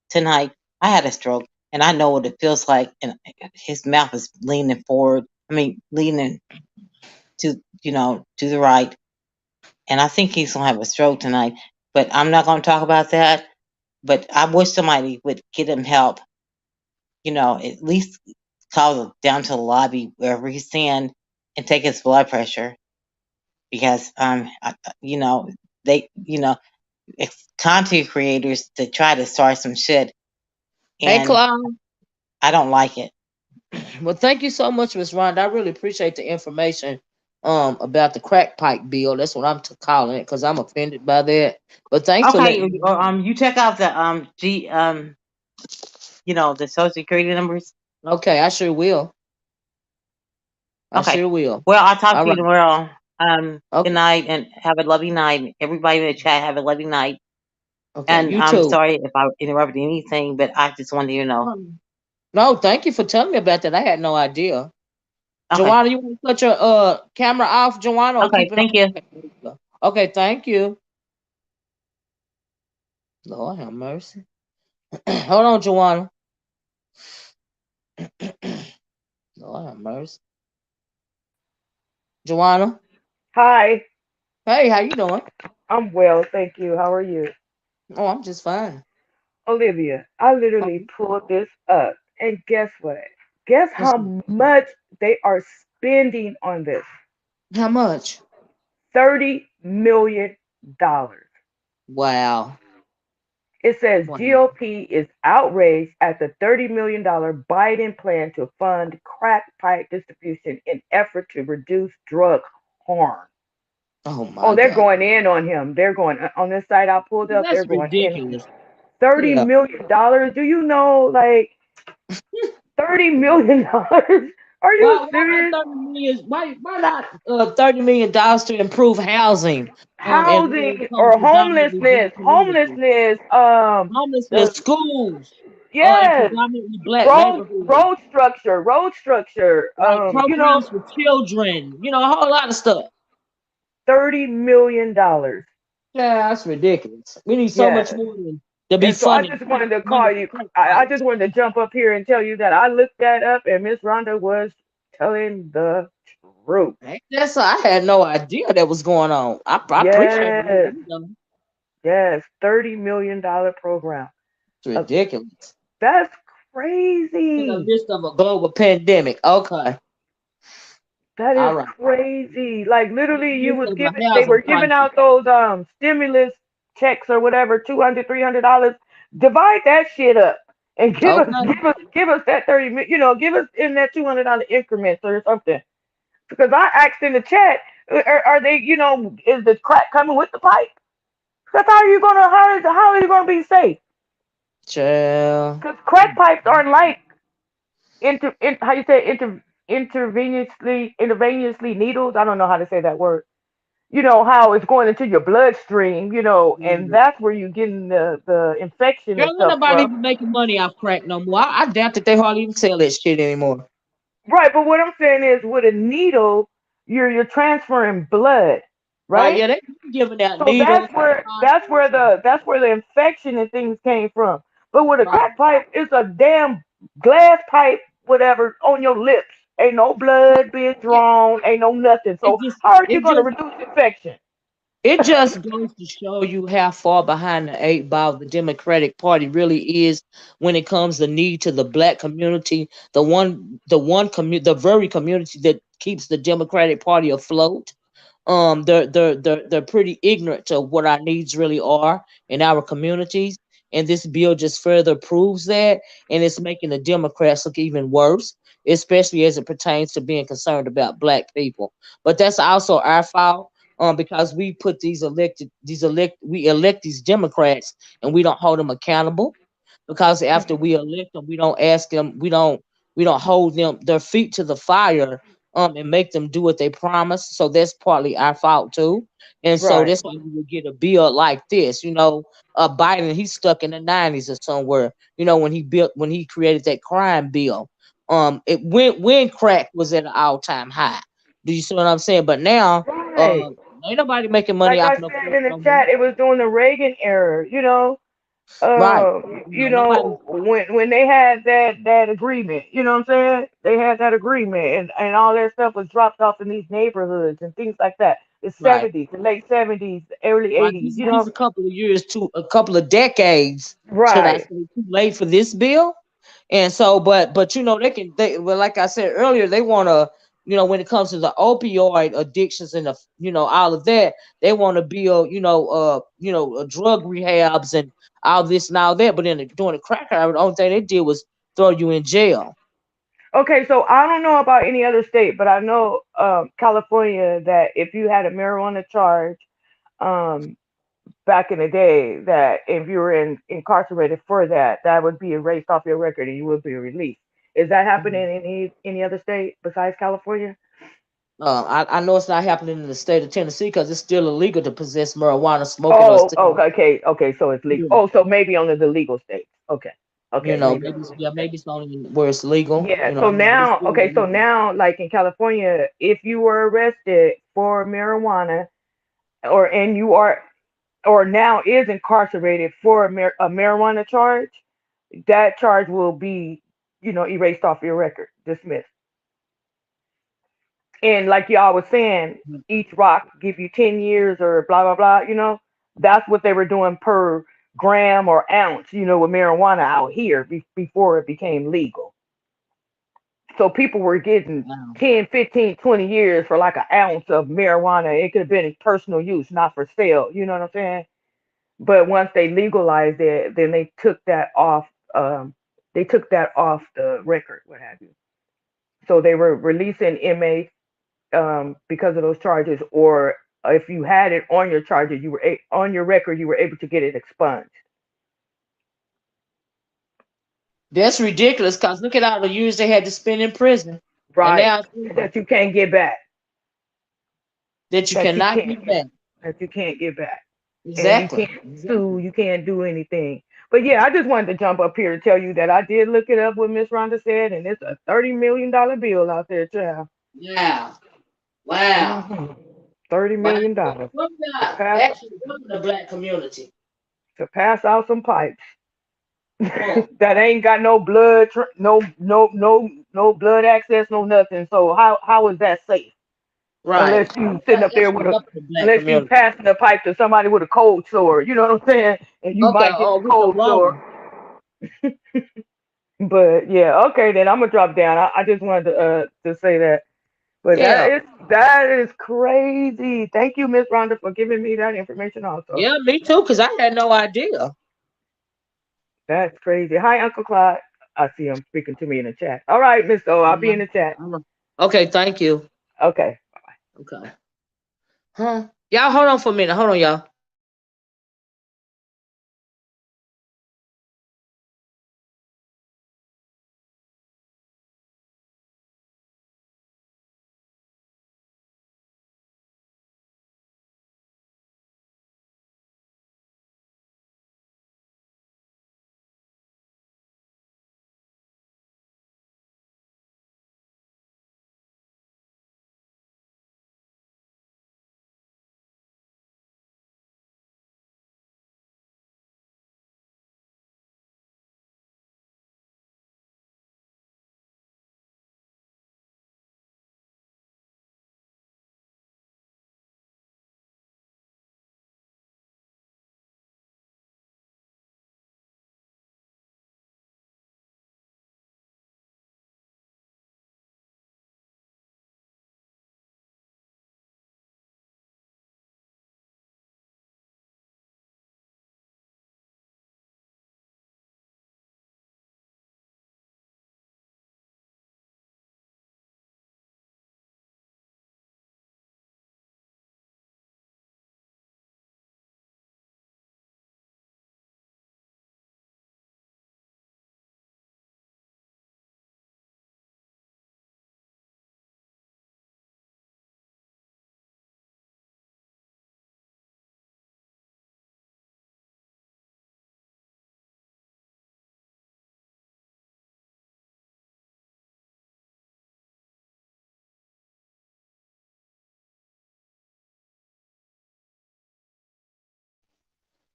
tonight. I had a stroke, and I know what it feels like, and his mouth is leaning forward. I mean, leaning to to the right, and I think he's gonna have a stroke tonight. But I'm not gonna talk about that. But I wish somebody would get him help. At least call him down to the lobby wherever he's staying and take his blood pressure because they content creators that try to start some shit, Hey, and Claude. I don't like it. Well, thank you so much, Miss Rhonda. I really appreciate the information about the crack pipe bill. That's what I'm calling it because I'm offended by that. But thanks for Okay, letting me know. you check out the the social security numbers. Okay, I sure will. I Okay. sure will. Well, I'll talk All to you right. tomorrow. Good Okay. night and have a lovely night. Everybody in the chat, have a lovely night. Okay. And You I'm too. sorry if I interrupted anything, but I just wanted you to know. No, thank you for telling me about that. I had no idea. Okay. Joanna, you want to cut your camera off, Joanna, or Okay. keep it Thank on? you. Okay, there you go. Okay, thank you. Lord have mercy. Hold on, Joanna. Lord have mercy. Joanna. Hi, Hey, how you doing? I'm well, thank you. How are you? Oh, I'm just fine. Olivia, I Oh, literally pulled this up, and guess what? Guess what's how much they are spending on this? how much? $30 million. Wow. It says Wow. GOP is outraged at the $30 million Biden plan to fund crack pipe distribution in effort to reduce drug harm. Oh Oh, my they're God. going in on him. They're going on this site I pulled up. They're That's going in on him. ridiculous. thirty Yeah. million dollars. Do you know, like $30 million? Are you Why not serious? 30 million? Why not $30 million to improve housing in low Housing income or predominantly black homelessness? communities? Homelessness. Homelessness, The schools, in yes, predominantly black neighborhoods, road structure. right? Programs for children, a whole lot of stuff. $30 million. Yeah, that's ridiculous. We need so much Yes. more than to be And so I funding just wanted to money call for you. crack I pipes. just wanted to jump up here and tell you that I looked that up, and Miss Rhonda was telling the truth. That's I had no idea that was going on. I appreciate Yes. you. Yes. $30 million program. It's Uh, ridiculous. that's In the crazy. midst of a global pandemic. Okay. That All is right. crazy. Like In literally, the midst of a they were housing giving crisis. out those stimulus checks or whatever, 200, $300. Divide that shit up and Okay. give us that 30. Give us in that $200 increments or something. Because I asked in the chat, are they, is the crack coming with the pipe? Because how are you gonna be safe? Child. Because crack pipes aren't like how you say intravenously needles. I don't know how to say that word. You know how it's going into your bloodstream, and that's where you're getting the infection Girl, and ain't stuff nobody from. even making money off crack no more. I doubt that they hardly even sell that shit anymore. Right, but what I'm saying is with a needle, you're transferring blood, Right? right? Yeah, they giving out So needles. that's where the infection and things came from. But with a Right. crack pipe, it's a damn glass pipe, whatever, on your lips. Ain't no blood being It, drawn, ain't no nothing. it So just how are you it gonna just reduce infection? it just goes to show you how far behind the eight ball the Democratic Party really is when it comes to need to the black community, the very community that keeps the Democratic Party afloat. They're pretty ignorant to what our needs really are in our communities, and this bill just further proves that, and it's making the Democrats look even worse, especially as it pertains to being concerned about black people. But that's also our fault, because we put we elect these Democrats and we don't hold them accountable, because after we elect them, we don't ask them, we don't hold them their feet to the fire, and make them do what they promise. So that's partly our fault too. And so Right. that's why we would get a bill like this. Biden, he's stuck in the 90s or somewhere, when he created that crime bill. It when crack was at an all-time high. Do you see what I'm saying? But now, Right. uh ain't nobody making money Like off I no said crack in the no more. chat, it was during the Reagan era. Right. Nobody. When they had that agreement, you know what I'm saying? They had that agreement, and all that stuff was dropped off in these neighborhoods and things like that. The Right. '70s, the late '70s, the early Right. '80s, He's a couple of years to a couple of decades, should I right? say, too late for this bill. And so, but well, like I said earlier, they want to, when it comes to the opioid addictions and all of that, they want to build, drug rehabs and all this and all that. But during the crack hour, the only thing they did was throw you in jail. Okay, so I don't know about any other state, but I know California that if you had a marijuana charge, um, back in the day, that if you were incarcerated for that, that would be erased off your record and you would be released. Is that happening Mhm. in any other state besides California? I know it's not happening in the state of Tennessee because it's still illegal to possess marijuana, smoking, or Oh, stealing. oh, okay, okay. So it's legal. You Oh, so maybe only the legal states. Okay, okay, know, maybe maybe only the yeah, legal states. maybe it's only where it's legal. Yeah. You know what So I mean? But it's now, still okay, so illegal. now, like in California, if you were arrested for marijuana, or and you are, or now is incarcerated for a marijuana charge, that charge will be, erased off your record, dismissed. And like y'all was saying, each rock give you 10 years or blah blah blah. That's what they were doing per gram or ounce. With marijuana out here before it became legal. So people were getting Wow. 10, 15, 20 years for like an ounce of marijuana. It could have been in personal use, not for sale. You know what I'm saying? But once they legalized it, then they took that off. They took that off the record, what have you. So they were releasing inmates because of those charges, or if you had it on your charges, on your record, you were able to get it expunged. That's ridiculous. Cause look at all the years they had to spend in prison, and Right? now it's legal That you can't get back. that you That you cannot can't. get back. That you can't get back. And you Exactly. can't sue, Exactly. you can't do anything. But yeah, I just wanted to jump up here to tell you that I did look it up what Miss Rhonda said, and it's a $30 million bill out there, child. Wow. Wow. 30 million What to about pass actually helping the black community? to pass out some pipes Hmm. that ain't got no blood, no blood access, no nothing. So how is that safe? Right. Unless you sitting up there Actually with a, helping the black unless you community. passing the pipe to somebody with a cold sore, you know what I'm saying? And you Okay. might get Oh, the Rico cold sore. Roman. But yeah, okay, then I'm gonna drop down. I just wanted to say that. But that Yeah. is that is crazy. Thank you, Miss Rhonda, for giving me that information also. Yeah, me too, because I had no idea. That's crazy. Hi, Uncle Clyde. I see him speaking to me in the chat. All right, Miss O, I'll be Yeah. in the chat. Okay, thank you. Okay. Okay. Huh? Y'all hold on for a minute. Hold on, y'all.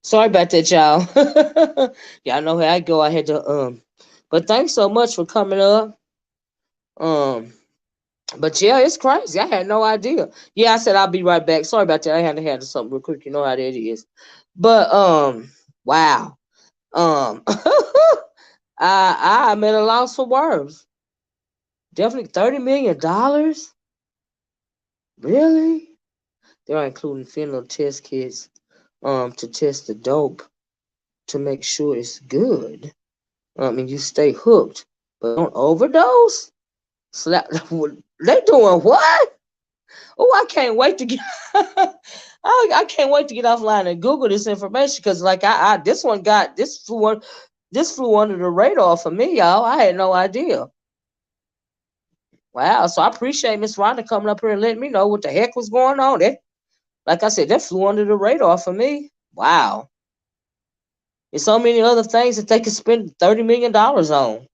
Sorry about that, y'all. Y'all know how I go. I had to but thanks so much for coming up. Um, but yeah, it's crazy. I had no idea. Yeah, I said I'll be right back. Sorry about that. I had to handle something real quick. You know how that is. But wow. I'm at a loss for words. Definitely $30 million. Really? They're including fentanyl test kits to test the dope to make sure it's good. And you stay hooked, but don't overdose. Slap. They doing what? Oh, I can't wait to get. I can't wait to get offline and Google this information because, like, I this one got this flew under the radar for me, y'all. I had no idea. Wow. So I appreciate Miss Rhonda coming up here and letting me know what the heck was going on. That, like I said, that flew under the radar for me. Wow. There's so many other things that they could spend $30 million on.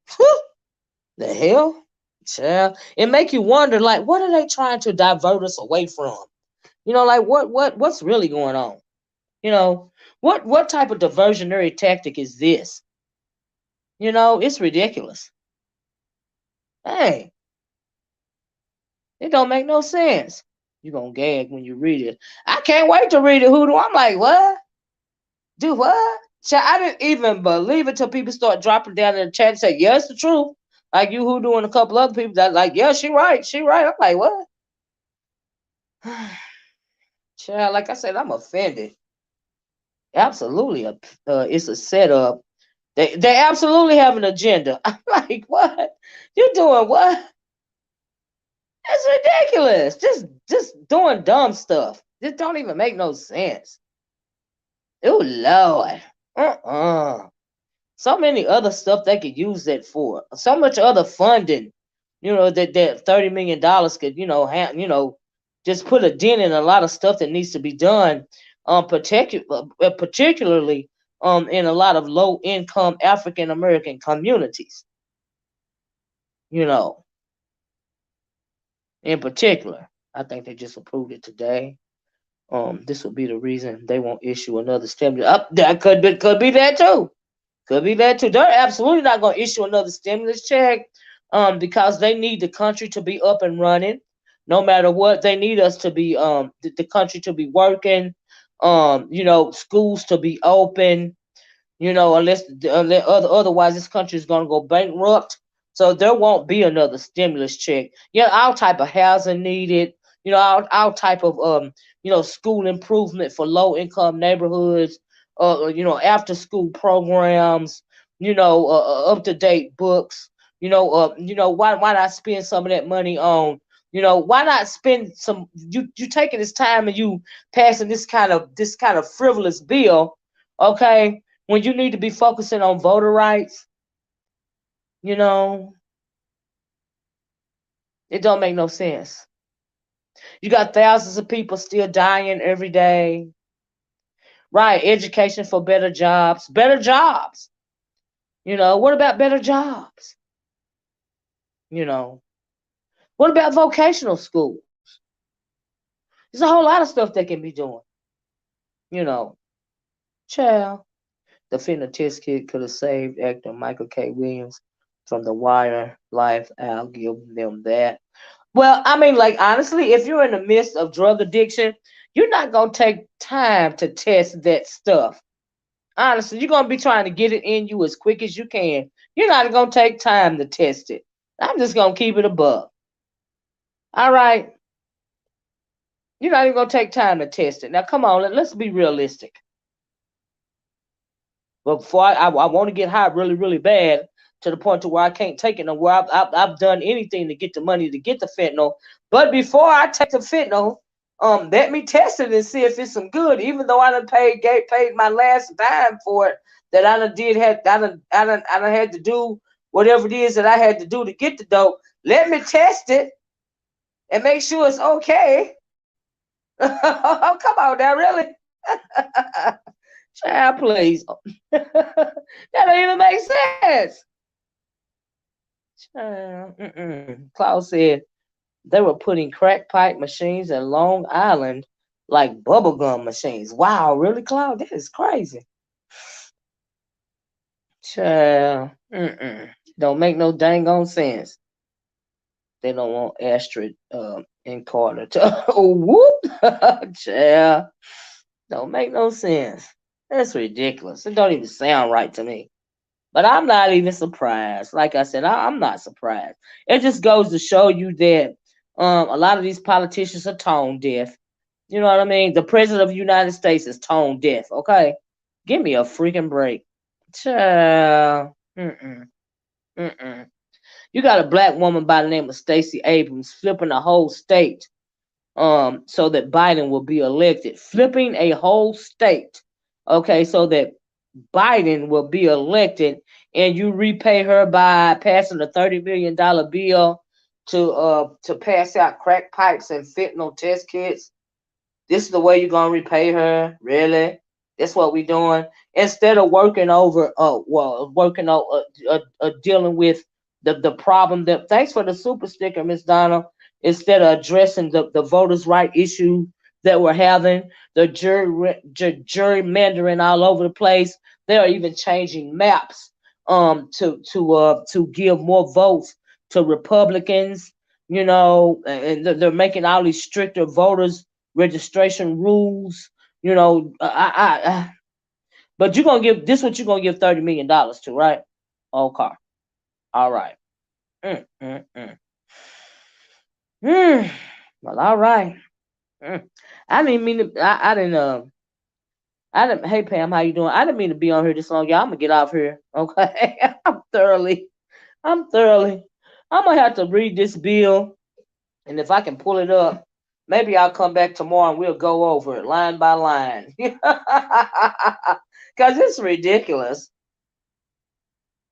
The hell? Child. It make you wonder, like, what are they trying to divert us away from? Like what's really going on? You know, what type of diversionary tactic is this? It's ridiculous. Hey, it don't make no sense. You're gonna gag when you read it. I can't wait to read it, Hoodoo. I'm like, what? Do what? I didn't even believe it till people start dropping down in the chat and say, yeah, it's the truth. Like you, Hoodoo, and a couple other people that like, yeah, she right, she right. I'm like, what? Child, like I said, I'm offended. Absolutely, it's a setup. They absolutely have an agenda. I'm like, what? You doing what? That's ridiculous. Just doing dumb stuff. This don't even make no sense. Oh Lord. So many other stuff they could use that for. So much other funding. That $30 million could, just put a dent in a lot of stuff that needs to be done. Particularly in a lot of low income African American communities. You know, in particular. I think they just approved it today. This will be the reason they won't issue another stimulus. Up that could be that too. Could be that too. They're absolutely not going to issue another stimulus check, because they need the country to be up and running. No matter what, they need us to be the country to be working. Schools to be open. Unless otherwise this country is going to go bankrupt. So there won't be another stimulus check. Our type of housing needed. Our type of school improvement for low income neighborhoods. After school programs. Up to date books. Why not spend some of that money on. Why not spend some? You taking this time and you passing this kind of frivolous bill, okay? When you need to be focusing on voter rights, you know, it don't make no sense. You got thousands of people still dying every day. Right, education for better jobs. Better jobs. What about better jobs? You know, what about vocational school? There's a whole lot of stuff they can be doing. You know, Child. The fentanyl test kit could have saved actor Michael K. Williams from the Wire life. I'll give them that. Well, I mean, like, honestly, if you're in the midst of drug addiction, you're not going to take time to test that stuff. Honestly, you're going to be trying to get it in you as quick as you can. You're not going to take time to test it. I'm just going to keep it above. All right. You're not even going to take time to test it. Now, come on, let's be realistic. But before I want to get high really, really bad to the point to where I can't take it no more. I've done anything to get the money to get the fentanyl. But before I take the fentanyl, let me test it and see if it's some good. Even though I done paid my last dime for it, that I done had to do whatever it is that I had to do to get the dope. Let me test it and make sure it's okay. Oh, come on now, really? Child, please. That don't even make sense. Klaus said they were putting crack pipe machines in Long Island like bubblegum machines. Wow, really, Klaus? That is crazy. Child, don't make no dang on sense. They don't want Astrid and Carter to oh, whoop. Child, don't make no sense. That's ridiculous. It don't even sound right to me. But I'm not even surprised. Like I said, I'm not surprised. It just goes to show you that a lot of these politicians are tone deaf. You know what I mean? The president of the United States is tone deaf. Okay, give me a freaking break. Child. Mm-mm. You got a black woman by the name of Stacey Abrams flipping the whole state so that Biden will be elected. Flipping a whole state. Okay, so that Biden will be elected, and you repay her by passing a $30 million bill to pass out crack pipes and fentanyl test kits. This is the way you're gonna repay her? Really? That's what we doing instead of working over, working on, dealing with the problem. That thanks for the super sticker, Miss Donna. Instead of addressing the voters' right issue that we're having, the gerrymandering all over the place. They are even changing maps to give more votes to Republicans. And they're making all these stricter voters registration rules. But you're gonna give this what you're gonna give $30 million to, right? Okay, all right. Mm, mm, mm. Hmm. Well, all right. Mm. I didn't mean to. I didn't. I didn't. Hey Pam, how you doing? I didn't mean to be on here this long, y'all. I'm gonna get off here. Okay. I'm thoroughly. I'm thoroughly. I'm gonna have to read this bill, and if I can pull it up, maybe I'll come back tomorrow and we'll go over it line by line. Cause it's ridiculous.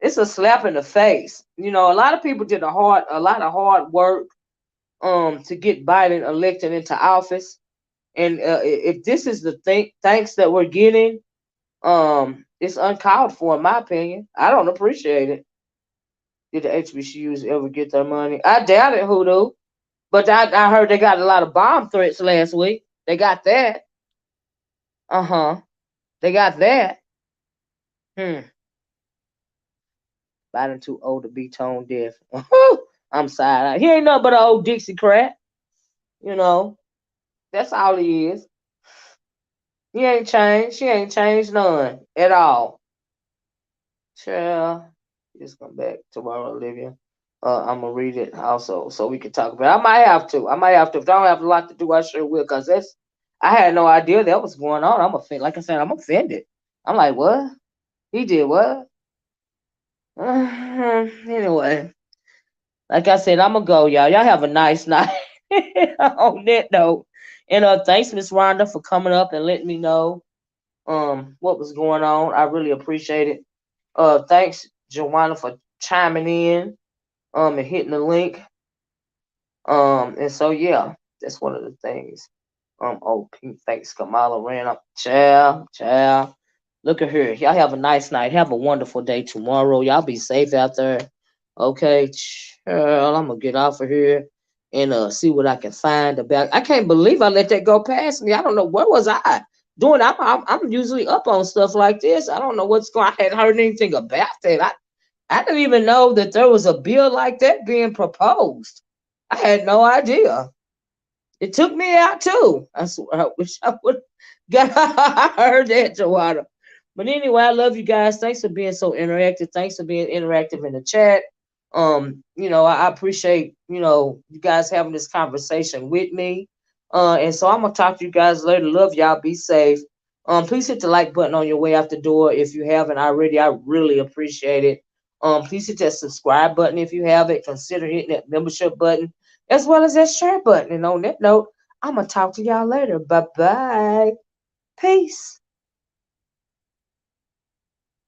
It's a slap in the face. A lot of people did a lot of hard work to get Biden elected into office, and if this is the thanks that we're getting, it's uncalled for in my opinion. I don't appreciate it. Did the HBCUs ever get their money? I doubt it, Hoodoo. But I heard they got a lot of bomb threats last week. They got that. Uh-huh. They got that. Hmm. Biden too old to be tone deaf. I'm sorry. He ain't nothing but an old Dixiecrat. You know. That's all he is. He ain't changed. She ain't changed none at all. Child. Just come back tomorrow, Olivia. I'm gonna read it also so we can talk about it. I might have to. I might have to. If I don't have a lot to do, I sure will. Cause I had no idea that was going on. I'm offended. Like I said, I'm offended. I'm like, what? He did what? Anyway, like I said, I'm gonna go, y'all. Y'all have a nice night. On that note, and thanks, Miss Rhonda, for coming up and letting me know what was going on. I really appreciate it. Thanks, Joanna, for chiming in and hitting the link. And so yeah, that's one of the things. Oh, Pink thanks Kamala ran up. Ciao. Look at her. Y'all have a nice night. Have a wonderful day tomorrow. Y'all be safe out there. Okay, child, I'm gonna get off of here and see what I can find about. I can't believe I let that go past me. I don't know where was I doing. I'm usually up on stuff like this. I don't know what's going. I hadn't heard anything about that. I didn't even know that there was a bill like that being proposed. I had no idea. It took me out too. I swear, I wish I would got. I heard that, Joanna. But anyway, I love you guys. Thanks for being so interactive. Thanks for being interactive in the chat. I appreciate you guys having this conversation with me. And so I'm gonna talk to you guys later. Love y'all. Be safe. Please hit the like button on your way out the door if you haven't already. I really appreciate it. Please hit that subscribe button if you haven't. Consider hitting that membership button as well as that share button. And on that note, I'm gonna talk to y'all later. Bye bye. Peace.